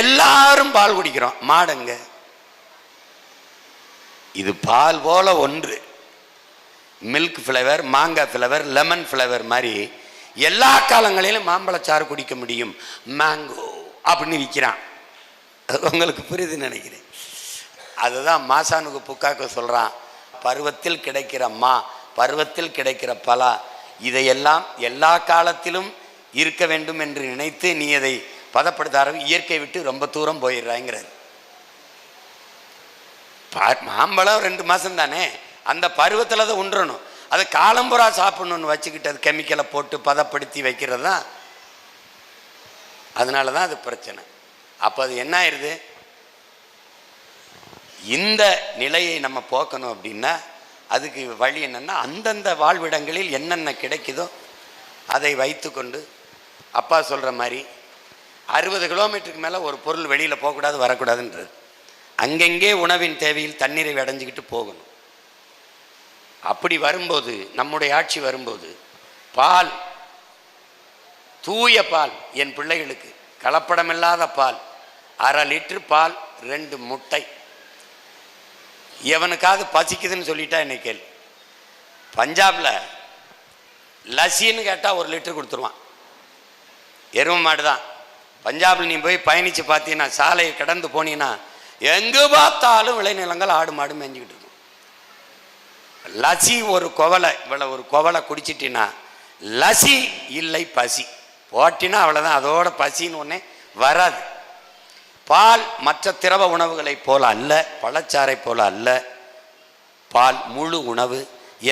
[SPEAKER 3] எல்லாரும் பால் குடிக்கிறோம், மாடுங்க. இது பால் போல ஒன்று. மில்க் ஃப்ளேவர், மாங்காய் ஃப்ளேவர், லெமன் ஃப்ளேவர் மாதிரி எல்லா காலங்களிலும் மாம்பழச்சாறு குடிக்க முடியும். மேங்கோ அப்படின்னு விற்கிறான். உங்களுக்கு புரியுதுன்னு நினைக்கிறேன். அதுதான் மாசானுக்கு புக்காக்க சொல்கிறான், பருவத்தில் கிடைக்கிற பருவத்தில் கிடைக்கிற பலா, இதையெல்லாம் எல்லா காலத்திலும் இருக்க வேண்டும் என்று நினைத்து நீ அதை பதப்படுத்த இயற்கை விட்டு ரொம்ப தூரம் போயிடுறாங்கிறார். மாம்பழம் 2 மாதம் தானே, அந்த பருவத்தில் அதை உண்றணும். அது காலம்புறா சாப்பிடணும்னு வச்சுக்கிட்டு அது கெமிக்கலை போட்டு பதப்படுத்தி வைக்கிறது தான். அதனால தான் அது பிரச்சனை. அப்போ அது என்ன ஆயிடுது? இந்த நிலையை நம்ம போக்கணும் அப்படின்னா அதுக்கு வழி என்னென்னா, அந்தந்த வாழ்விடங்களில் என்னென்ன கிடைக்குதோ அதை வைத்து கொண்டு, அப்பா சொல்கிற மாதிரி 60 கிலோமீட்டருக்கு மேலே ஒரு பொருள் வெளியில் போகக்கூடாது, வரக்கூடாதுன்றது. அங்கங்கே உணவின் தேவையில் தண்ணீரை அடைஞ்சிக்கிட்டு போகணும். அப்படி வரும்போது, நம்முடைய ஆட்சி வரும்போது, பால், தூய பால், என் பிள்ளைகளுக்கு கலப்படமில்லாத பால், 1/2 லிட்டர் பால், 2 முட்டை. எவனுக்காவது பசிக்குதுன்னு சொல்லிட்டா என்ன கேள்வி? பஞ்சாபில் லஸ்ஸின்னு கேட்டால் 1 லிட்டர் கொடுத்துருவான். எருமை மாடு தான். பஞ்சாபில் நீ போய் பயணித்து பார்த்தீங்கன்னா, சாலையை கடந்து போனீங்கன்னா எங்கே பார்த்தாலும் விளைநிலங்கள் ஆடு மாடு மேய்ஞ்சிக்கிட்டு இருக்கும். லஸ்ஸி ஒரு குவலை, இவ்வளோ ஒரு குவலை குடிச்சிட்டின்னா லஸ்ஸி இல்லை பசி போட்டினா அவ்வளோதான், அதோட பசின்னு ஒன்றே வராது. பால் மற்ற திரவ உணவுகளை போல அல்ல, பழச்சாறை போல அல்ல. பால் முழு உணவு.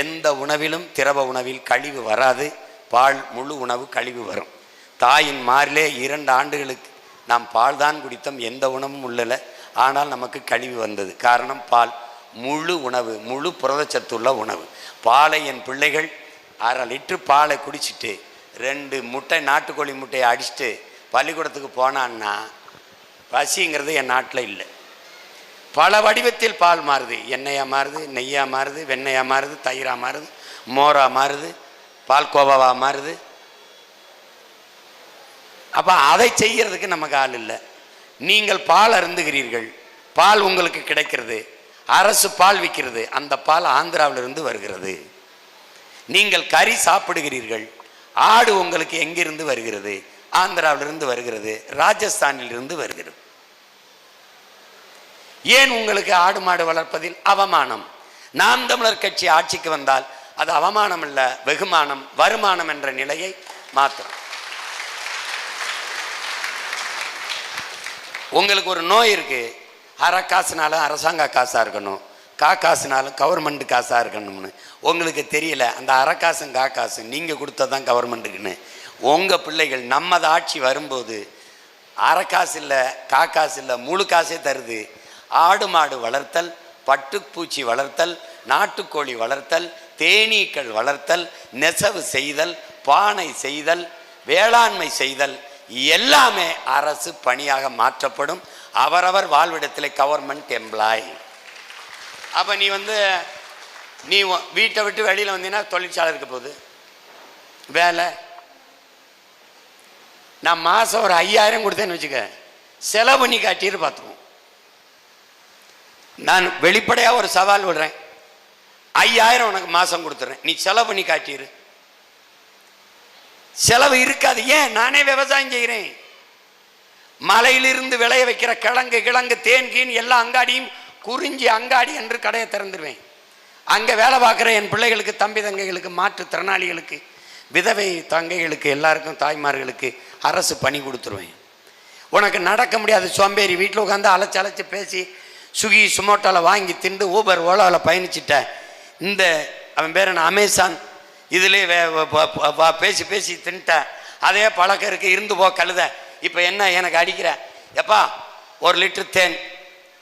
[SPEAKER 3] எந்த உணவிலும் திரவ உணவில் கழிவு வராது. பால் முழு உணவு, கழிவு வரும். தாயின் மாரிலே 2 ஆண்டுகளுக்கு நாம் பால் தான் குடித்தோம், எந்த உணவும் உள்ளல. ஆனால் நமக்கு கழிவு வந்தது. காரணம், பால் முழு உணவு, முழு புரதச்சத்துள்ள உணவு. பாலை என் பிள்ளைகள் 1/2 லிட்டர் பாலை குடிச்சிட்டு 2 முட்டை, நாட்டுக்கோழி முட்டையை அடிச்சுட்டு பள்ளிக்கூடத்துக்கு போனான்னா பசிங்கிறது என் நாட்டில் இல்லை. பல வடிவத்தில் பால் மாறுது. எண்ணெயாக மாறுது, நெய்யாக மாறுது, வெண்ணெயாக மாறுது, தயிராக மாறுது, மோராக மாறுது, பால் கோவாவாக மாறுது. அப்போ அதை செய்கிறதுக்கு நமக்கு ஆள் இல்லை. நீங்கள் பால் அருந்துகிறீர்கள், பால் உங்களுக்கு கிடைக்கிறது, அரசு பால் விற்கிறது, அந்த பால் ஆந்திராவிலிருந்து வருகிறது. நீங்கள் கறி சாப்பிடுகிறீர்கள், ஆடு உங்களுக்கு எங்கிருந்து வருகிறது? ஆந்திராவிலிருந்து வருகிறது, ராஜஸ்தானிலிருந்து வருகிறது. ஏன் உங்களுக்கு ஆடு மாடு வளர்ப்பதில் அவமானம்? நாம் தமிழர் கட்சி ஆட்சிக்கு வந்தால் அது அவமானம் அல்ல, வெகுமானம், வருமானம் என்ற நிலையை மாற்றும். உங்களுக்கு ஒரு நோய் இருக்கு, அரை காசுனாலும் அரசாங்க காசாக இருக்கணும், காசுனாலும் கவர்மெண்ட் காசாக இருக்கணும்னு உங்களுக்கு தெரியல. அந்த அரை காசும் காசு நீங்கள் கொடுத்ததான் கவர்மெண்ட்டுக்குன்னு. உங்கள் பிள்ளைகள் நம்மது ஆட்சி வரும்போது அரை காசு இல்லை, காசு இல்லை, முழு காசே தருது. ஆடு மாடு வளர்த்தல், பட்டுப்பூச்சி வளர்த்தல், நாட்டுக்கோழி வளர்த்தல், தேனீக்கள் வளர்த்தல், நெசவு செய்தல், பானை செய்தல், வேளாண்மை செய்தல் எல்லாமே அரசு பணியாக மாற்றப்படும். அவரவர் வாழ்விடத்தில் கவர்மெண்ட் எம்ப்ளாய். அப்போ நீ வீட்டை விட்டு வெளியில் வந்தீங்கன்னா தொழிற்சாலை இருக்க போகுது, வேலை. நான் மாதம் ஒரு 5000 கொடுத்தேன்னு வச்சுக்க, செலவு பண்ணி காட்டிட்டு பார்த்துருவோம். நான் வெளிப்படையாக ஒரு சவால் விடுறேன், 5000 உனக்கு மாதம் கொடுத்துட்றேன், நீ செலவு பண்ணி காட்டிடு. செலவு இருக்காது. ஏன்? நானே விவசாயம் செய்கிறேன். மலையிலிருந்து விளைய வைக்கிற கிழங்கு தேன் கீன் எல்லா அங்காடியும் குறிஞ்சி அங்காடி என்று கடையை திறந்துடுவேன். அங்கே வேலை பார்க்குற என் பிள்ளைகளுக்கு, தம்பி தங்கைகளுக்கு, மாற்றுத்திறனாளிகளுக்கு, விதவை தங்கைகளுக்கு, எல்லாருக்கும் தாய்மார்களுக்கு அரசு பணி கொடுத்துருவேன். உனக்கு நடக்க முடியாது சோம்பேறி, வீட்டில் உட்காந்து அழைச்சி பேசி ஸ்விக்கி சுமோட்டோவில் வாங்கி திண்டு ஊபர் ஓலாவில் பயணிச்சிட்ட இந்த அவன் பேர் என்ன அமேசான் இதிலே பேசி தின்ட்ட அதே பழக்கம் இருக்கு. இருந்து போ கழுத. இப்போ என்ன எனக்கு அடிக்கிற? எப்பா 1 லிட்டர் தேன்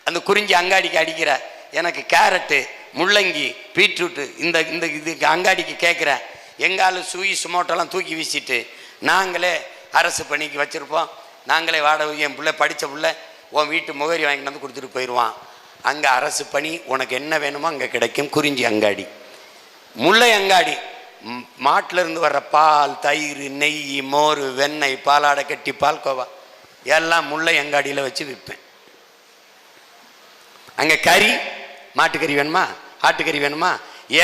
[SPEAKER 3] அந்த குறிஞ்சி அங்காடிக்கு அடிக்கிற, எனக்கு கேரட்டு முள்ளங்கி பீட்ரூட்டு இந்த இந்த இதுக்கு அங்காடிக்கு கேட்குற. எங்காலும் ஸ்விக்கி சுமோட்டோலாம் தூக்கி வீசிட்டு நாங்களே அரசு பணிக்கு வச்சுருப்போம், நாங்களே வாடகை. என் பிள்ளை படித்த பிள்ளை உன் வீட்டு முகவரி வாங்கிட்டு வந்து கொடுத்துட்டு போயிடுவான். அங்கே அரசு பணி, உனக்கு என்ன வேணுமோ அங்கே கிடைக்கும். குறிஞ்சி அங்காடி, முல்லை அங்காடி, மாட்டிலேருந்து வர்ற பால், தயிர், நெய், மோர், வெண்ணெய், பாலாடை கட்டி, பால்கோவா எல்லாம் முல்லை அங்காடியில் வச்சு விற்பேன். அங்கே கறி, மாட்டுக்கறி வேணுமா, ஆட்டுக்கறி வேணுமா,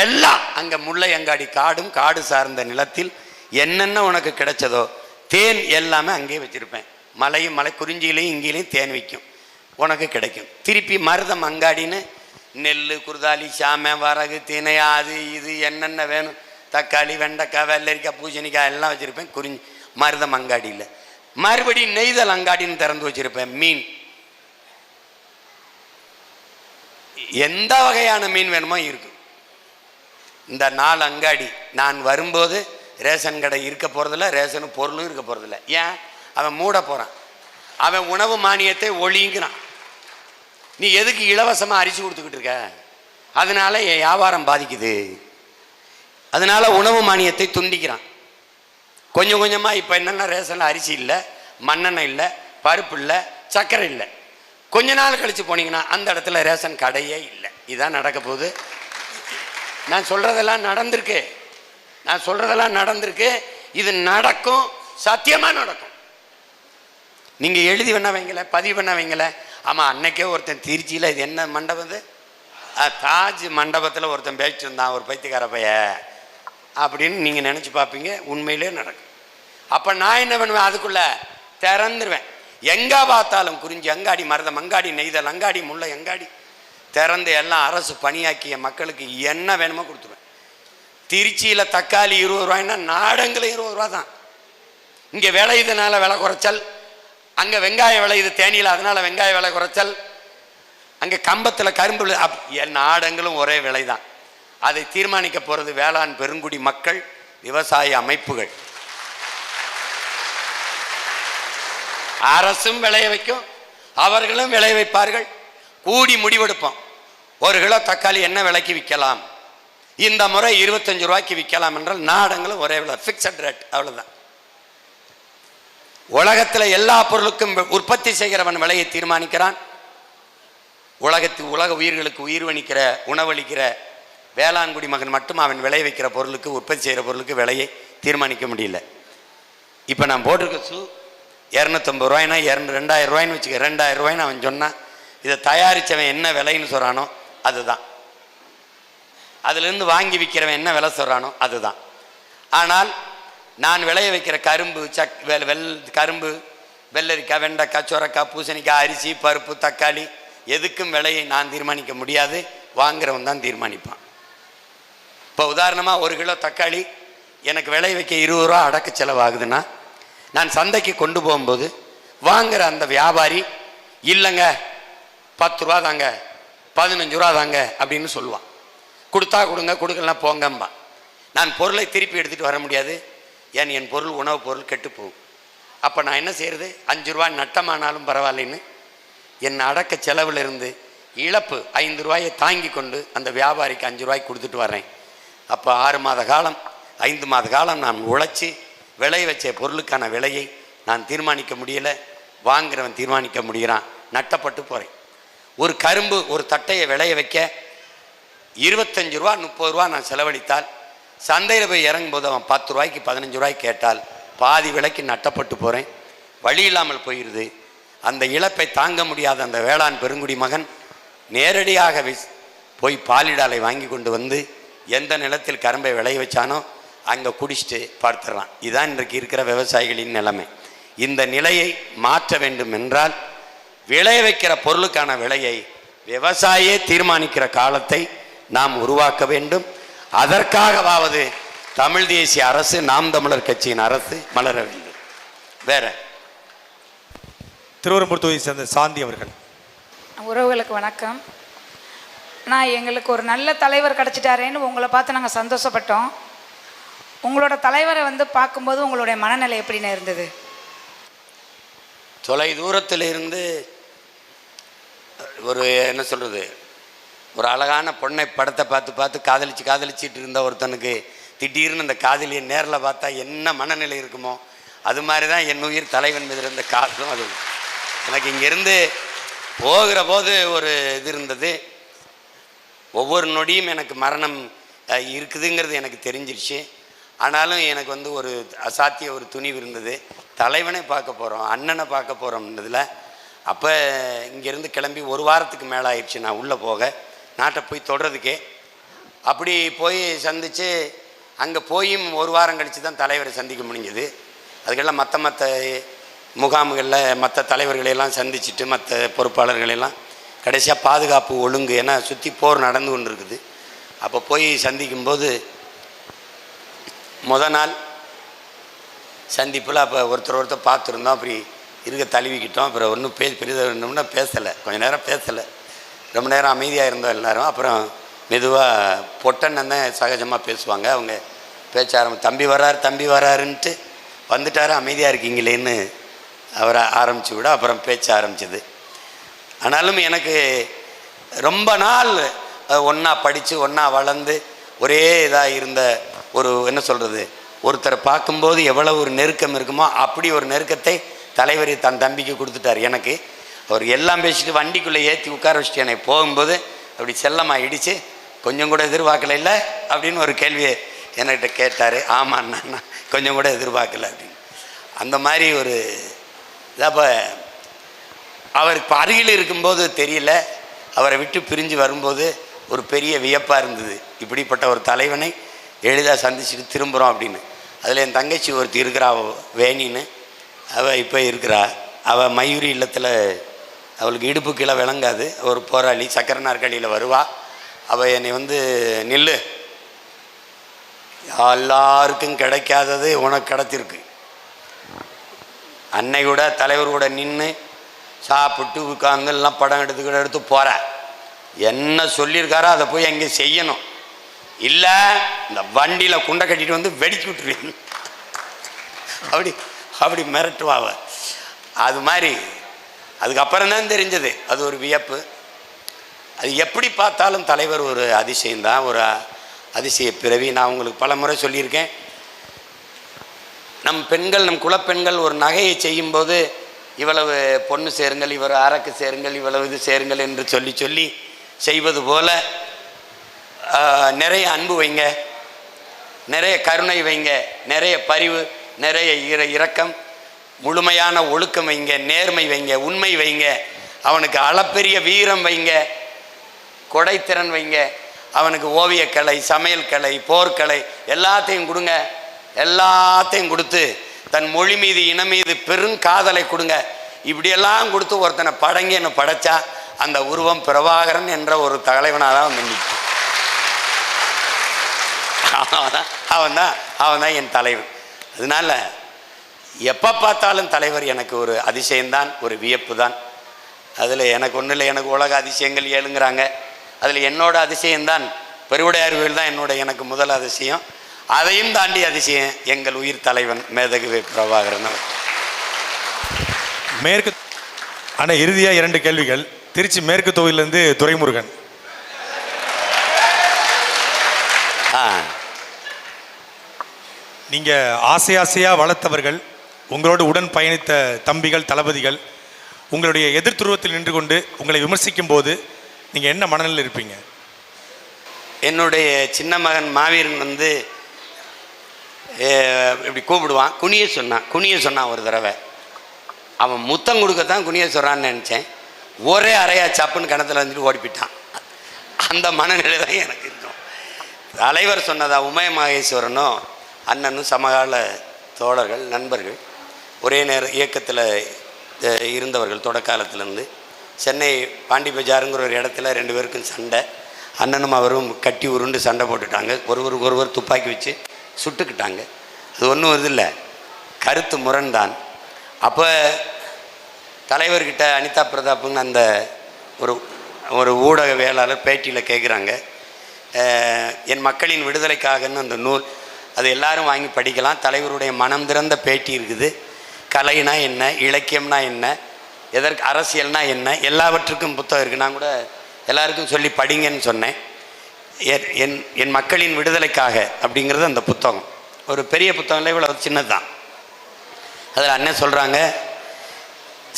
[SPEAKER 3] எல்லாம் அங்கே முல்லை அங்காடி. காடும் காடு சார்ந்த நிலத்தில் என்னென்ன உனக்கு கிடைச்சதோ தேன் எல்லாமே அங்கேயே வச்சுருப்பேன். மலையும் மலை குறிஞ்சியிலையும் இங்கேயும் தேன் விற்கும், உனக்கு கிடைக்கும். திருப்பி மருதம் அங்காடின்னு நெல், குருதாலி, சாமை, வரகு, தினை, அது இது என்னென்ன வேணும், தக்காளி, வெண்டைக்காய், வெள்ளரிக்காய், பூசணிக்காய் எல்லாம் வச்சுருப்பேன் குறிஞ்சி மருதம் அங்காடியில். மறுபடியும் நெய்தல் அங்காடின்னு திறந்து வச்சுருப்பேன். மீன், எந்த வகையான மீன் வேணுமோ இருக்கும். இந்த 4 அங்காடி. நான் வரும்போது ரேஷன் கடை இருக்க போகிறதில்ல, ரேஷன் பொருளும் இருக்க போகிறதில்ல. ஏன்? அவன் மூட போகிறான். அவன் உணவு மானியத்தை ஒழிங்கிறான். நீ எதுக்கு இலவசமாக அரிசி கொடுத்துக்கிட்டு இருக்க? அதனால என் வியாபாரம் பாதிக்குது. அதனால உணவு மானியத்தை துண்டிக்கிறான். கொஞ்சம் கொஞ்சமாக இப்போ என்னென்னா ரேஷனில் அரிசி இல்லை, மண்ணெண்ணெய் இல்லை, பருப்பு இல்லை, சர்க்கரை இல்லை. கொஞ்ச நாள் கழித்து போனீங்கன்னா அந்த இடத்துல ரேஷன் கடையே இல்லை. இதுதான் நடக்க போகுது. நான் சொல்கிறதெல்லாம் நடந்திருக்கு. இது நடக்கும், சத்தியமாக நடக்கும். நீங்கள் எழுதி வேணா வைங்கல, பதிவு பண்ண வைங்கல. ஆமாம், அன்னைக்கே ஒருத்தன் திருச்சியில், இது என்ன மண்டபம், தாஜ் மண்டபத்தில் ஒருத்தன் பேசிட்டு இருந்தான், ஒரு பைத்தியக்கார பைய அப்படின்னு நீங்கள் நினச்சி பார்ப்பீங்க. உண்மையிலே நடக்கும். அப்போ நான் என்ன பண்ணுவேன்? அதுக்குள்ளே திறந்துருவேன். எங்கே பார்த்தாலும் குறிஞ்சி அங்காடி, மருதம் அங்காடி, நெய்தல் அங்காடி, முல்லை அங்காடி திறந்து எல்லாம் அரசு பணியாக்கிய மக்களுக்கு என்ன வேணுமோ கொடுத்துருவேன். திருச்சியில் தக்காளி 20 ரூபாய்னா நாடங்களும் 20 ரூபா தான். இங்கே விளையுதுனால விலை குறைச்சல், அங்கே வெங்காயம் விளையுது தேனியில் அதனால வெங்காய விலை குறைச்சல், அங்கே கம்பத்தில் கரும்பு, நாடங்களும் ஒரே விலை தான். அதை தீர்மானிக்க போகிறது வேளாண் பெருங்குடி மக்கள், விவசாய அமைப்புகள். அரசும் விளைய வைக்கும், அவர்களும் விளைய வைப்பார்கள். கூடி முடிவெடுப்போம். 1 கிலோ தக்காளி என்ன விலைக்கு விற்கலாம், இந்த முறை 25 ரூபாய்க்கு விற்கலாம் என்றால் நாடங்களும் ஒரே விலை, ஃபிக்ஸட் ரேட், அவ்வளோதான். உலகத்தில் எல்லா பொருளுக்கும் உற்பத்தி செய்கிறவன் விலையை தீர்மானிக்கிறான். உலக உயிர்களுக்கு உயிர்வணிக்கிற உணவளிக்கிற வேளாண்குடி மகன் மட்டும் அவன் விளைய வைக்கிற பொருளுக்கு, உற்பத்தி செய்கிற பொருளுக்கு விலையை தீர்மானிக்க முடியல. இப்போ நான் போட்டிருக்க ஷூ 250 ரூபாய்னா 2000 ரூபாய்ன்னு வச்சுக்க. 2000 ரூபாய்ன்னு அவன் சொன்னான். இதை தயாரித்தவன் என்ன விலைன்னு சொல்கிறானோ அதுதான். அதுலேருந்து வாங்கி விற்கிறவன் என்ன விலை சொல்கிறானோ அதுதான். ஆனால் நான் விளைய வைக்கிற கரும்பு, கரும்பு, வெள்ளரிக்காய், வெண்டைக்காய், சொரக்காய், பூசணிக்காய், அரிசி, பருப்பு, தக்காளி எதுக்கும் விலையை நான் தீர்மானிக்க முடியாது, வாங்குறவன் தான் தீர்மானிப்பான். இப்போ உதாரணமாக 1 கிலோ தக்காளி எனக்கு விளைய வைக்க 20 ரூபா அடக்க செலவாகுதுன்னா, நான் சந்தைக்கு கொண்டு போகும்போது வாங்குகிற அந்த வியாபாரி இல்லைங்க 10 ரூபா தாங்க, 15 ரூபா தாங்க அப்படின்னு சொல்லுவான். கொடுத்தா கொடுங்க, கொடுக்கலாம் போங்கம்பா. நான் பொருளை திருப்பி எடுத்துகிட்டு வர முடியாது. ஏன்? என் பொருள் உணவுப் பொருள் கெட்டு போகும். அப்போ நான் என்ன செய்கிறது? 5 ரூபா நட்டமானாலும் பரவாயில்லைன்னு என் அடக்க செலவில் இருந்து இழப்பு 5 ரூபாயை தாங்கி கொண்டு அந்த வியாபாரிக்கு 5 ரூபாய்க்கு கொடுத்துட்டு வரேன். அப்போ 6 மாத காலம் 5 மாத காலம் நான் உழைச்சி விளைய வச்ச பொருளுக்கான விலையை நான் தீர்மானிக்க முடியலை, வாங்குறவன் தீர்மானிக்க முடிகிறான். நட்டப்பட்டு போகிறேன். ஒரு கரும்பு ஒரு தட்டையை விளைய வைக்க 25 ரூபா 30 ரூபா நான் செலவழித்தால், சந்தையில் போய் இறங்கும்போது அவன் 10 ரூபாய்க்கு 15 ரூபாய்க்கு கேட்டால் பாதி விலைக்கு நட்டப்பட்டு போகிறேன். வழி இல்லாமல் போயிடுது. அந்த இழப்பை தாங்க முடியாத அந்த வேளாண் பெருங்குடி மகன் நேரடியாக போய் பாலிடாலை வாங்கி கொண்டு வந்து எந்த நிலத்தில் கரும்பை விளைய வச்சானோ அங்கே குடிச்சிட்டு பார்த்துடலாம். இதுதான் இன்றைக்கு இருக்கிற விவசாயிகளின் நிலைமை. இந்த நிலையை மாற்ற வேண்டும் என்றால் விளைய வைக்கிற பொருளுக்கான விலையை விவசாயியே தீர்மானிக்கிற காலத்தை நாம் உருவாக்க வேண்டும். அதற்காகவாவது தமிழ் தேசிய அரசு, நாம் தமிழர் கட்சியின் அரசு மலர வேண்டும். வேற
[SPEAKER 1] திருவெரும்பூர் தொகுதியை சேர்ந்த சாந்தி அவர்கள்.
[SPEAKER 10] உறவுகளுக்கு வணக்கம். நான் எங்களுக்கு ஒரு நல்ல தலைவர் கிடச்சிட்டாரேன்னு உங்களை பார்த்து நாங்கள் சந்தோஷப்பட்டோம். உங்களோட தலைவரை பார்க்கும்போது உங்களுடைய மனநிலை எப்படின்னு இருந்தது?
[SPEAKER 3] தொலை தூரத்தில் இருந்து ஒரு என்ன சொல்கிறது, ஒரு அழகான பொண்ணை படத்தை பார்த்து காதலிச்சிட்டு இருந்த ஒருத்தனுக்கு திடீர்னு அந்த காதலியை நேரில் பார்த்தா என்ன மனநிலை இருக்குமோ அது மாதிரி தான் என் உயிர் தலைவன் மீது இருந்த காதலும். அது எனக்கு இங்கேருந்து போகிற போது ஒரு இது இருந்தது. ஒவ்வொரு நொடியும் எனக்கு மரணம் இருக்குதுங்கிறது எனக்கு தெரிஞ்சிருச்சு. ஆனாலும் எனக்கு ஒரு அசாத்திய ஒரு துணிவு இருந்தது. தலைவனை பார்க்க போகிறோம், அண்ணனை பார்க்க போகிறோம்ன்றதில் அப்போ இங்கேருந்து கிளம்பி ஒரு வாரத்துக்கு மேலே ஆயிடுச்சு நான் உள்ளே போக, நாட்டை போய் தொடுறதுக்கே. அப்படி போய் சந்தித்து அங்கே போயும் ஒரு வாரம் கழித்து தான் தலைவரை சந்திக்க முடிஞ்சது. அதுக்கெல்லாம் மற்ற முகாம்களில் மற்ற தலைவர்களையெல்லாம் சந்திச்சுட்டு மற்ற பொறுப்பாளர்களெல்லாம் கடைசியாக பாதுகாப்பு ஒழுங்கு, ஏன்னா சுற்றி போர் நடந்து கொண்டு இருக்குது. அப்போ போய் சந்திக்கும்போது நாள் சந்திப்பில் அப்போ ஒருத்தர் பார்த்துருந்தோம். அப்படி இருக்க தழுவிக்கிட்டோம். அப்புறம் ஒன்றும் பெரிதா பேசலை, கொஞ்சம் நேரம் பேசலை, ரொம்ப நேரம் அமைதியாக இருந்தோம் எல்லோரும். அப்புறம் மெதுவாக பொட்டன்னு தான் சகஜமாக பேசுவாங்க. அவங்க பேச்ச தம்பி வராருன்ட்டு வந்துட்டார், அமைதியாக இருக்கீங்களேன்னு அவரை ஆரம்பித்து விட அப்புறம் பேச்ச ஆரம்பிச்சது. ஆனாலும் எனக்கு ரொம்ப நாள் ஒன்றா படித்து ஒன்றா வளர்ந்து ஒரே இதாக இருந்த ஒரு என்ன சொல்கிறது, ஒருத்தரை பார்க்கும்போது எவ்வளோ ஒரு நெருக்கம் இருக்குமோ அப்படி ஒரு நெருக்கத்தை தலைவர் தன் தம்பிக்கு கொடுத்துட்டார். எனக்கு அவர் எல்லாம் பேசிட்டு வண்டிக்குள்ளே ஏற்றி உட்கார வச்சுட்டு என்னை போகும்போது அப்படி செல்லமாக இடித்து கொஞ்சம் கூட எதிர்பார்க்கல இல்லை அப்படின்னு ஒரு கேள்வியை என்கிட்ட கேட்டார். ஆமாண்ணா, கொஞ்சம் கூட எதிர்பார்க்கல அப்படின்னு. அந்த மாதிரி ஒரு அப்போ அவர் இப்போ அருகில் இருக்கும்போது தெரியல, அவரை விட்டு பிரிஞ்சு வரும்போது ஒரு பெரிய வியப்பாக இருந்தது. இப்படிப்பட்ட ஒரு தலைவனை எளிதாக சந்திச்சுட்டு திரும்புகிறோம் அப்படின்னு. அதில் என் தங்கச்சி ஒருத்தி இருக்கிறா, வேணின்னு, அவள் இப்போ இருக்கிறா. அவள் மயூரி இல்லத்தில் அவளுக்கு இடுப்பு கீழே விளங்காது, ஒரு போராளி, சக்கர நாற்காலியில் வருவா. அவள் என்னை நில்லு, எல்லாருக்கும் கிடைக்காதது உனக்கு கிடைத்திருக்கு. அன்னை கூட தலைவர் கூட நின்று சாப்பிட்டு உட்காந்து எல்லாம் படம் எடுத்து போகிற, என்ன சொல்லியிருக்காரோ அதை போய் அங்கே செய்யணும், இல்லை இந்த வண்டியில் குண்டை கட்டிட்டு வெடிச்சு விட்டுருவேன் அப்படி மிரட்டுவாவ. அது மாதிரி அதுக்கப்புறம் தான் தெரிஞ்சது அது ஒரு வியப்பு. அது எப்படி பார்த்தாலும் தலைவர் ஒரு அதிசயம்தான், ஒரு அதிசய பிறவி. நான் உங்களுக்கு பல முறை சொல்லியிருக்கேன், நம் பெண்கள், நம் குலப்பெண்கள் ஒரு நகையை செய்யும்போது இவ்வளவு பொண்ணு சேருங்கள், இவர் அரக்கு சேருங்கள், இவ்வளவு இது சேருங்கள் என்று சொல்லி செய்வது போல நிறைய அன்பு வைங்க, நிறைய கருணை வைங்க, நிறைய பரிவு, நிறைய இரக்கம், முழுமையான ஒழுக்கம் வைங்க, நேர்மை வைங்க, உண்மை வைங்க, அவனுக்கு அளப்பெரிய வீரம் வைங்க, கொடைத்திறன் வைங்க, அவனுக்கு ஓவியக்கலை, சமையல் கலை, போர்க்கலை எல்லாத்தையும் கொடுங்க. எல்லாத்தையும் கொடுத்து தன் மொழி மீது, இனம் மீது பெருங்காதலை கொடுங்க. இப்படியெல்லாம் கொடுத்து ஒருத்தனை படங்கி என்ன படைச்சா அந்த உருவம் பிரபாகரன் என்ற ஒரு தலைவனாக தான் நின்றுச்சு. அவன் தான் என் தலைவர். அதனால எப்போ பார்த்தாலும் தலைவர் எனக்கு ஒரு அதிசயம்தான், ஒரு வியப்பு தான். அதில் எனக்கு ஒன்றும் இல்லை, எனக்கு உலக அதிசயங்கள் ஏழுங்கிறாங்க, அதில் என்னோட அதிசயம்தான் பெருவுடையார் கோயில் தான் எனக்கு முதல் அதிசயம். அதையும் தாண்டி அதிசயம் எங்கள் உயிர் தலைவன் மேதகு பிரபாகரன்.
[SPEAKER 1] மேற்கு ஆனால் இறுதியாக 2 கேள்விகள். திருச்சி மேற்கு தொகுதியிலேருந்து துரைமுருகன். நீங்கள் ஆசையாக வளர்த்தவர்கள், உங்களோடு உடன் பயணித்த தம்பிகள், தளபதிகள் உங்களுடைய எதிர்த்துருவத்தில் நின்று கொண்டு உங்களை விமர்சிக்கும் போது நீங்கள் என்ன மனநிலையில் இருப்பீங்க?
[SPEAKER 3] என்னுடைய சின்ன மகன் மாவீரன் இப்படி கூப்பிடுவான், குனிய சொன்னான் ஒரு தடவை. அவன் முத்தம் கொடுக்கத்தான் குனிய சொல்கிறான்னு நினச்சேன். ஒரே அறையா சப்புன்னு கிணத்துல வந்துட்டு ஓடிப்பிட்டான். அந்த மனநிலை தான் எனக்கு இருக்கும். தலைவர் சொன்னதா உமய மகேஸ்வரனும் அண்ணனும் சமகால தோழர்கள் நண்பர்கள், ஒரே நேரம் இயக்கத்தில் இருந்தவர்கள். தொடக்காலத்திலேருந்து சென்னை பாண்டி பஜாருங்கிற ஒரு இடத்துல 2 பேருக்கும் சண்டை. அண்ணனும் அவரும் கட்டி உருண்டு சண்டை போட்டுட்டாங்க. ஒருவருக்கு ஒருவர் துப்பாக்கி வச்சு சுட்டுக்கிட்டாங்க. அது ஒன்றும் இதில்லை, கருத்து முரண்தான். அப்போ தலைவர்கிட்ட அனிதா பிரதாப்புங்க அந்த ஒரு ஊடகவியலாளர் பேட்டியில் கேட்குறாங்க, என் மக்களின் விடுதலைக்காகன்னு அந்த நூல், அது எல்லாரும் வாங்கி படிக்கலாம், தலைவருடைய மனம் திறந்த பேட்டி இருக்குது. கலைனா என்ன, இலக்கியம்னா என்ன, எதற்கு அரசியல்னா என்ன, எல்லாவற்றுக்கும் புத்தகம் இருக்குது. நான் கூட எல்லாருக்கும் சொல்லி படிங்கன்னு சொன்னேன். என் மக்களின் விடுதலைக்காக அப்படிங்கிறது அந்த புத்தகம். ஒரு பெரிய புத்தகம் இல்லை, இவ்வளோ சின்னது தான். அதில் அண்ணன் சொல்கிறாங்க,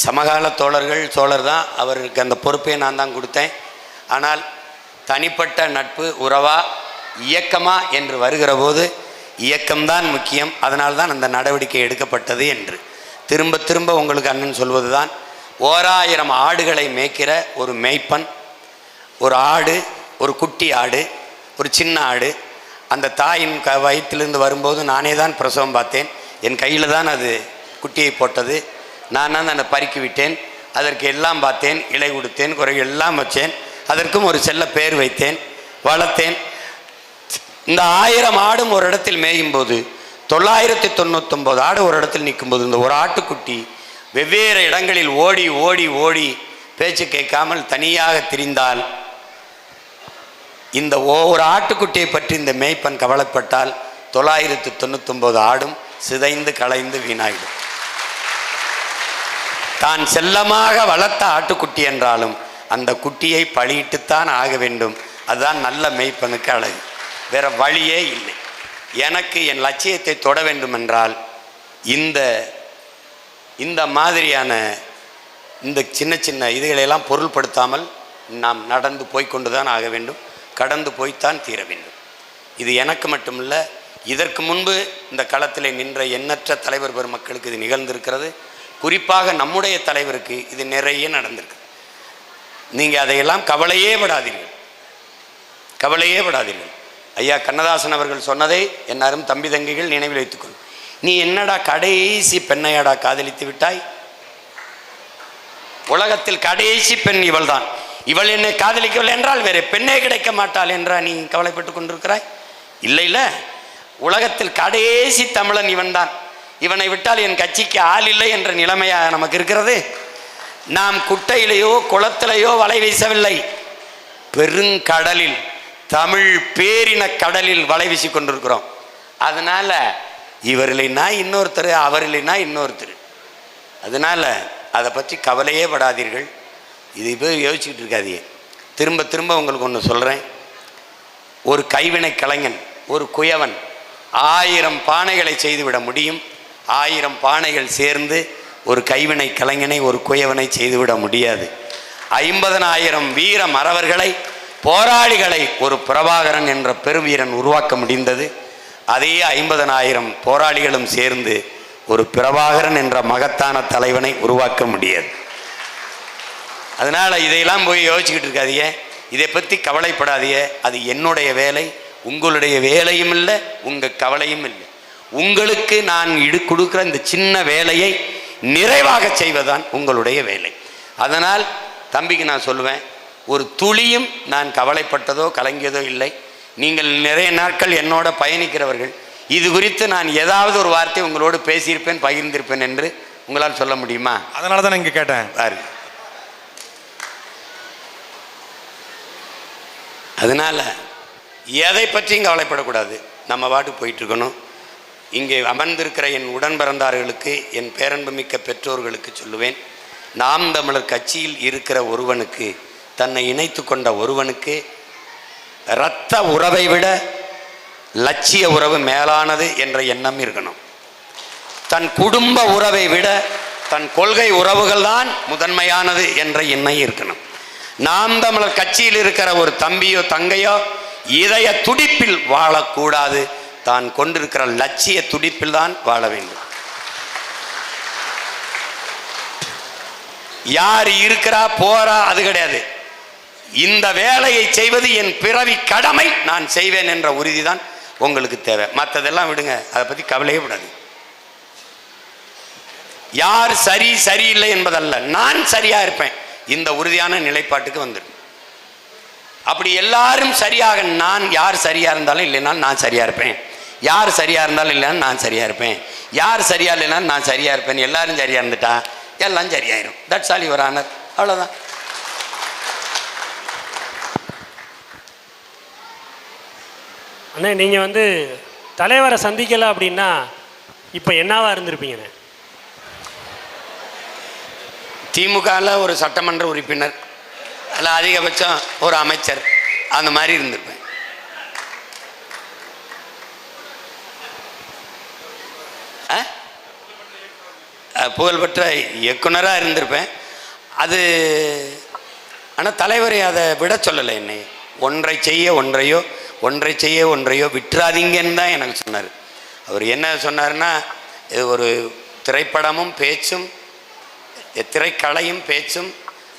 [SPEAKER 3] சமகால தோழர்கள் சோழர் தான், அவருக்கு அந்த பொறுப்பை நான் தான் கொடுத்தேன். ஆனால் தனிப்பட்ட நட்பு உறவா இயக்கமா என்று வருகிற போது இயக்கம்தான் முக்கியம், அதனால்தான் அந்த நடவடிக்கை எடுக்கப்பட்டது என்று திரும்ப திரும்ப உங்களுக்கு அண்ணன் சொல்வது தான். 1000 ஆடுகளை மேய்க்கிற ஒரு மேய்ப்பன், ஒரு ஆடு, ஒரு குட்டி ஆடு, ஒரு சின்ன ஆடு, அந்த தாயின் வயிற்றிலிருந்து வரும்போது நானே தான் பிரசவம் பார்த்தேன். என் கையில் தான் அது குட்டியை போட்டது. நான் தான் அதை பறிக்கி விட்டேன். அதற்கு எல்லாம் பார்த்தேன், இலை கொடுத்தேன், குறைகள் எல்லாம் வச்சேன். அதற்கும் ஒரு செல்ல பேர் வைத்தேன், வளர்த்தேன். இந்த 1000 ஆடும் ஒரு இடத்தில் மேயும் போது 999 ஆடு ஒரு இடத்தில் நிற்கும்போது இந்த ஒரு ஆட்டுக்குட்டி வெவ்வேறு இடங்களில் ஓடி ஓடி ஓடி பேச்சு கேட்காமல் தனியாக திரிந்தால், இந்த ஒவ்வொரு ஆட்டுக்குட்டியை பற்றி இந்த மேய்ப்பன் கவலைப்பட்டால் 999 ஆடும் சிதைந்து களைந்து வீணாயிடும். தான் செல்லமாக வளர்த்த ஆட்டுக்குட்டி என்றாலும் அந்த குட்டியை பழியிட்டுத்தான் ஆக வேண்டும். அதுதான் நல்ல மேய்ப்பனுக்கு அழகு, வேற வழியே இல்லை. எனக்கு என் லட்சியத்தை தொட வேண்டும் என்றால் இந்த மாதிரியான இந்த சின்ன சின்ன இதுகளையெல்லாம் பொருள்படுத்தாமல் நாம் நடந்து போய்கொண்டு தான் ஆக வேண்டும், கடந்து போய்த்தான் தீர வேண்டும். இது எனக்கு மட்டுமல்ல, இதற்கு முன்பு இந்த களத்தில் நின்ற எண்ணற்ற தலைவர் பெருமக்களுக்கு இது நிகழ்ந்திருக்கிறது. குறிப்பாக நம்முடைய தலைவருக்கு இது நிறைய நடந்திருக்கு. நீங்கள் அதையெல்லாம் கவலையே விடாதீர்கள், கவலையே விடாதீர்கள். ஐயா கண்ணதாசன் அவர்கள் சொன்னதை என்னாரும் தம்பி தங்கைகள் நினைவில் வைத்துக்கொள். நீ என்னடா கடைசி பெண்ணையாடா காதலித்து விட்டாய்? உலகத்தில் கடைசி பெண் இவள் தான். இவள் என்னை காதலிக்கவில்லை என்றால் வேற பெண்ணே கிடைக்க மாட்டாள் என்றா நீ கவலைப்பட்டு கொண்டிருக்கிறாய்? இல்லை இல்லை, உலகத்தில் கடைசி தமிழன் இவன் தான். இவனை விட்டால் என் கட்சிக்கு ஆள் இல்லை என்ற நிலைமையாக நமக்கு இருக்கிறது. நாம் குட்டையிலேயோ குளத்திலேயோ வலை வீசவில்லை, பெருங்கடலில், தமிழ் பேரின கடலில் வலை வீசி கொண்டிருக்கிறோம். அதனால இவர் இல்லைன்னா இன்னொருத்தர், அவர் இல்லைன்னா இன்னொருத்தர். அதனால அதை பற்றி கவலையே படாதீர்கள். இது போய் யோசிச்சுக்கிட்டு இருக்காதீங்க. திரும்ப திரும்ப உங்களுக்கு ஒன்று சொல்கிறேன். ஒரு கைவினை கலைஞன், ஒரு குயவன் 1000 பானைகளை செய்துவிட முடியும். 1000 பானைகள் சேர்ந்து ஒரு கைவினை கலைஞனை, ஒரு குயவனை செய்துவிட முடியாது. 50,000 வீர மறவர்களை, போராளிகளை ஒரு பிரபாகரன் என்ற பெருவீரன் உருவாக்க முடிந்தது. அதே 50,000 போராளிகளும் சேர்ந்து ஒரு பிரபாகரன் என்ற மகத்தான தலைவனை உருவாக்க முடியாது. அதனால் இதையெல்லாம் போய் யோசிச்சுக்கிட்டு இருக்காதீங்க, இதை பற்றி கவலைப்படாதீங்க. அது என்னுடைய வேலை, உங்களுடைய வேலையும் இல்லை, உங்கள் கவலையும் இல்லை. உங்களுக்கு நான் கொடுக்குற இந்த சின்ன வேலையை நிறைவாக செய்வதுதான் உங்களுடைய வேலை. அதனால் தம்பிக்கு நான் சொல்லுவேன், ஒரு துளியும் நான் கவலைப்பட்டதோ கலங்கியதோ இல்லை. நீங்கள் நிறைய நாட்கள் என்னோட பயணிக்கிறவர்கள். இது குறித்து நான் ஏதாவது ஒரு வார்த்தை உங்களோடு பேசியிருப்பேன், பகிர்ந்திருப்பேன் என்று உங்களால் சொல்ல முடியுமா?
[SPEAKER 1] அதனால தான் இங்கே கேட்டேன்.
[SPEAKER 3] அதனால் எதை பற்றியும் கவலைப்படக்கூடாது, நம்ம பாட்டுக்கு போயிட்டுருக்கணும். இங்கே அமர்ந்திருக்கிற என் உடன் பிறந்தார்களுக்கு, என் பேரன்புமிக்க பெற்றோர்களுக்கு சொல்லுவேன், நாம் தமிழர் கட்சியில் இருக்கிற ஒருவனுக்கு, தன்னை இணைத்து கொண்ட ஒருவனுக்கு இரத்த உறவை விட லட்சிய உறவு மேலானது என்ற எண்ணம் இருக்கணும். தன் குடும்ப உறவை விட தன் கொள்கை உறவுகள் தான் முதன்மையானது என்ற எண்ணம் இருக்கணும். நாம் தமிழர் கட்சியில் இருக்கிற ஒரு தம்பியோ தங்கையோ இதய துடிப்பில் வாழக்கூடாது, தான் கொண்டிருக்கிற லட்சிய துடிப்பில் தான் வாழ வேண்டும். யார் இருக்கிறா போறா அது கிடையாது. இந்த வேலையை செய்வது என் பிறவி கடமை, நான் செய்வேன் என்ற உறுதிதான் உங்களுக்கு தேவை. மற்றதெல்லாம் விடுங்க, அதை பற்றி கவலையே விடாது. யார் சரி சரியில்லை என்பதல்ல, நான் சரியா இருப்பேன், இந்த உறுதியான நிலைப்பாட்டுக்கு வந்துடும். அப்படி எல்லாரும் சரியாக, நான் யார் சரியா இருந்தாலும் இல்லைனாலும் நான் சரியா இருப்பேன், யார் சரியா இருந்தாலும் இல்லைன்னா நான் சரியா இருப்பேன், யார் சரியா இல்லைனாலும் நான் சரியா இருப்பேன், எல்லாரும் சரியா இருந்துட்டா எல்லாம் சரியாயிரும். That's all your honour. அவ்வளோதான்.
[SPEAKER 11] அண்ணே, நீங்கள் வந்து தலைவரை சந்திக்கலை அப்படின்னா இப்போ என்னவா இருந்திருப்பீங்கண்ணே?
[SPEAKER 3] திமுகவில் ஒரு சட்டமன்ற உறுப்பினர், அல்ல அதிகபட்சம் ஒரு அமைச்சர், அந்த மாதிரி இருந்திருப்பேன். புகழ்பெற்ற இயக்குனராக இருந்திருப்பேன். அது ஆனால் தலைவரை அதை விட சொல்லலை. என்னை ஒன்றை செய்ய ஒன்றையோ, ஒன்றை செய்ய ஒன்றையோ விட்டுறாதீங்கன்னு தான் எனக்கு சொன்னார். அவர் என்ன சொன்னார்னா, இது ஒரு திரைப்படமும் பேச்சும், திரைக்கலையும் பேச்சும்,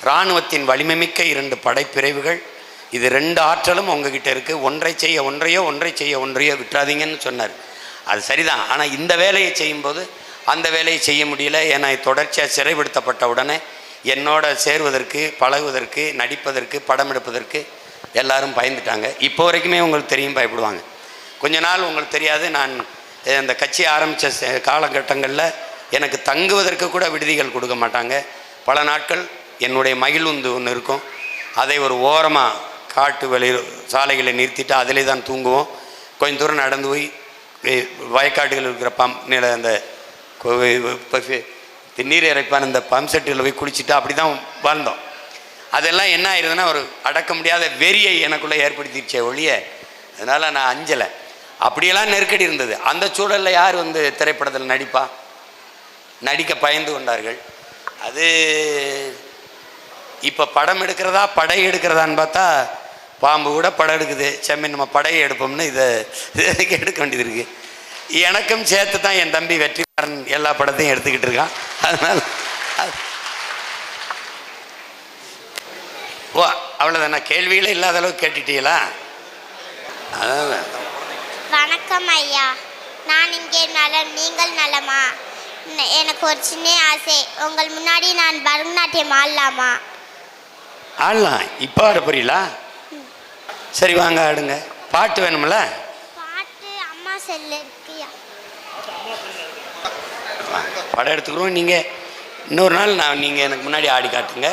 [SPEAKER 3] இராணுவத்தின் வலிமைமிக்க 2 படைப்பிரிவுகள், இது 2 ஆற்றலும் உங்ககிட்ட இருக்குது, ஒன்றை செய்ய ஒன்றையோ, ஒன்றை செய்ய ஒன்றையோ விட்டுறாதீங்கன்னு சொன்னார். அது சரிதான். ஆனால் இந்த வேலையை செய்யும்போது அந்த வேலையை செய்ய முடியல. ஏன்னா தொடர்ச்சியாக சிறைப்படுத்தப்பட்ட உடனே என்னோட சேர்வதற்கு, பழகுவதற்கு, நடிப்பதற்கு, படம் எடுப்பதற்கு எல்லாரும் பயந்துட்டாங்க. இப்போ வரைக்குமே உங்களுக்கு தெரியும், பயப்படுவாங்க. கொஞ்ச நாள் உங்களுக்கு தெரியாது, நான் அந்த கட்சி ஆரம்பித்த காலகட்டங்களில் எனக்கு தங்குவதற்கு கூட விடுதிகள் கொடுக்க மாட்டாங்க. பல நாட்கள் என்னுடைய மகிழுந்து ஒன்று இருக்கும், அதை ஒரு ஓரமாக காட்டு வெளியில் சாலைகளை நிறுத்திட்டு அதிலே தான் தூங்குவோம். கொஞ்சம் தூரம் நடந்து போய் வயக்காடுகள் இருக்கிற நில அந்த நீர் இறைப்பான இந்த பம்ப் செட்டில் போய் குளிச்சுட்டு அப்படி தான் வாழ்ந்தோம். அதெல்லாம் என்ன ஆயிருதுன்னா, ஒரு அடக்க முடியாத வெறியை எனக்குள்ளே ஏற்படுத்திடுச்சே ஒழிய, அதனால் நான் அஞ்சலை. அப்படியெல்லாம் நெருக்கடி இருந்தது. அந்த சூழலில் யார் வந்து திரைப்படத்தில் நடிக்க பயந்து கொண்டார்கள். அது இப்போ படம் எடுக்கிறதா படை எடுக்கிறதான்னு பார்த்தா, பாம்பு கூட படம் எடுக்குது, செம்மீன் நம்ம படையை எடுப்போம்னு இதுக்கு எடுக்க வேண்டியது இருக்குது. எனக்கும் சேர்த்து தான் என் தம்பி வெற்றிமாறன் எல்லா படத்தையும் எடுத்துக்கிட்டு இருக்கான். அதனால் ஓ அவ்வளோதானே, கேள்விகளே இல்லாத அளவுக்கு கேட்டுட்டீங்களா? அதான்.
[SPEAKER 12] வணக்கம் ஐயா, நான் இங்கே நலம், நீங்கள் நலமா? எனக்கு ஒரு சின்ன ஆசை, உங்கள் முன்னாடி நான் பரதநாட்டியம் ஆடலாமா?
[SPEAKER 3] ஆடலாம். இப்போ ஆட போறீங்களா? சரி வாங்க ஆடுங்க. பாட்டு வேணும்ல?
[SPEAKER 12] பாட்டு அம்மா செல்ல இருக்குயா.
[SPEAKER 3] படம் எடுத்துக்கிறோம். நீங்கள் இன்னொரு நாள் நீங்கள் எனக்கு முன்னாடி ஆடி காட்டுங்க.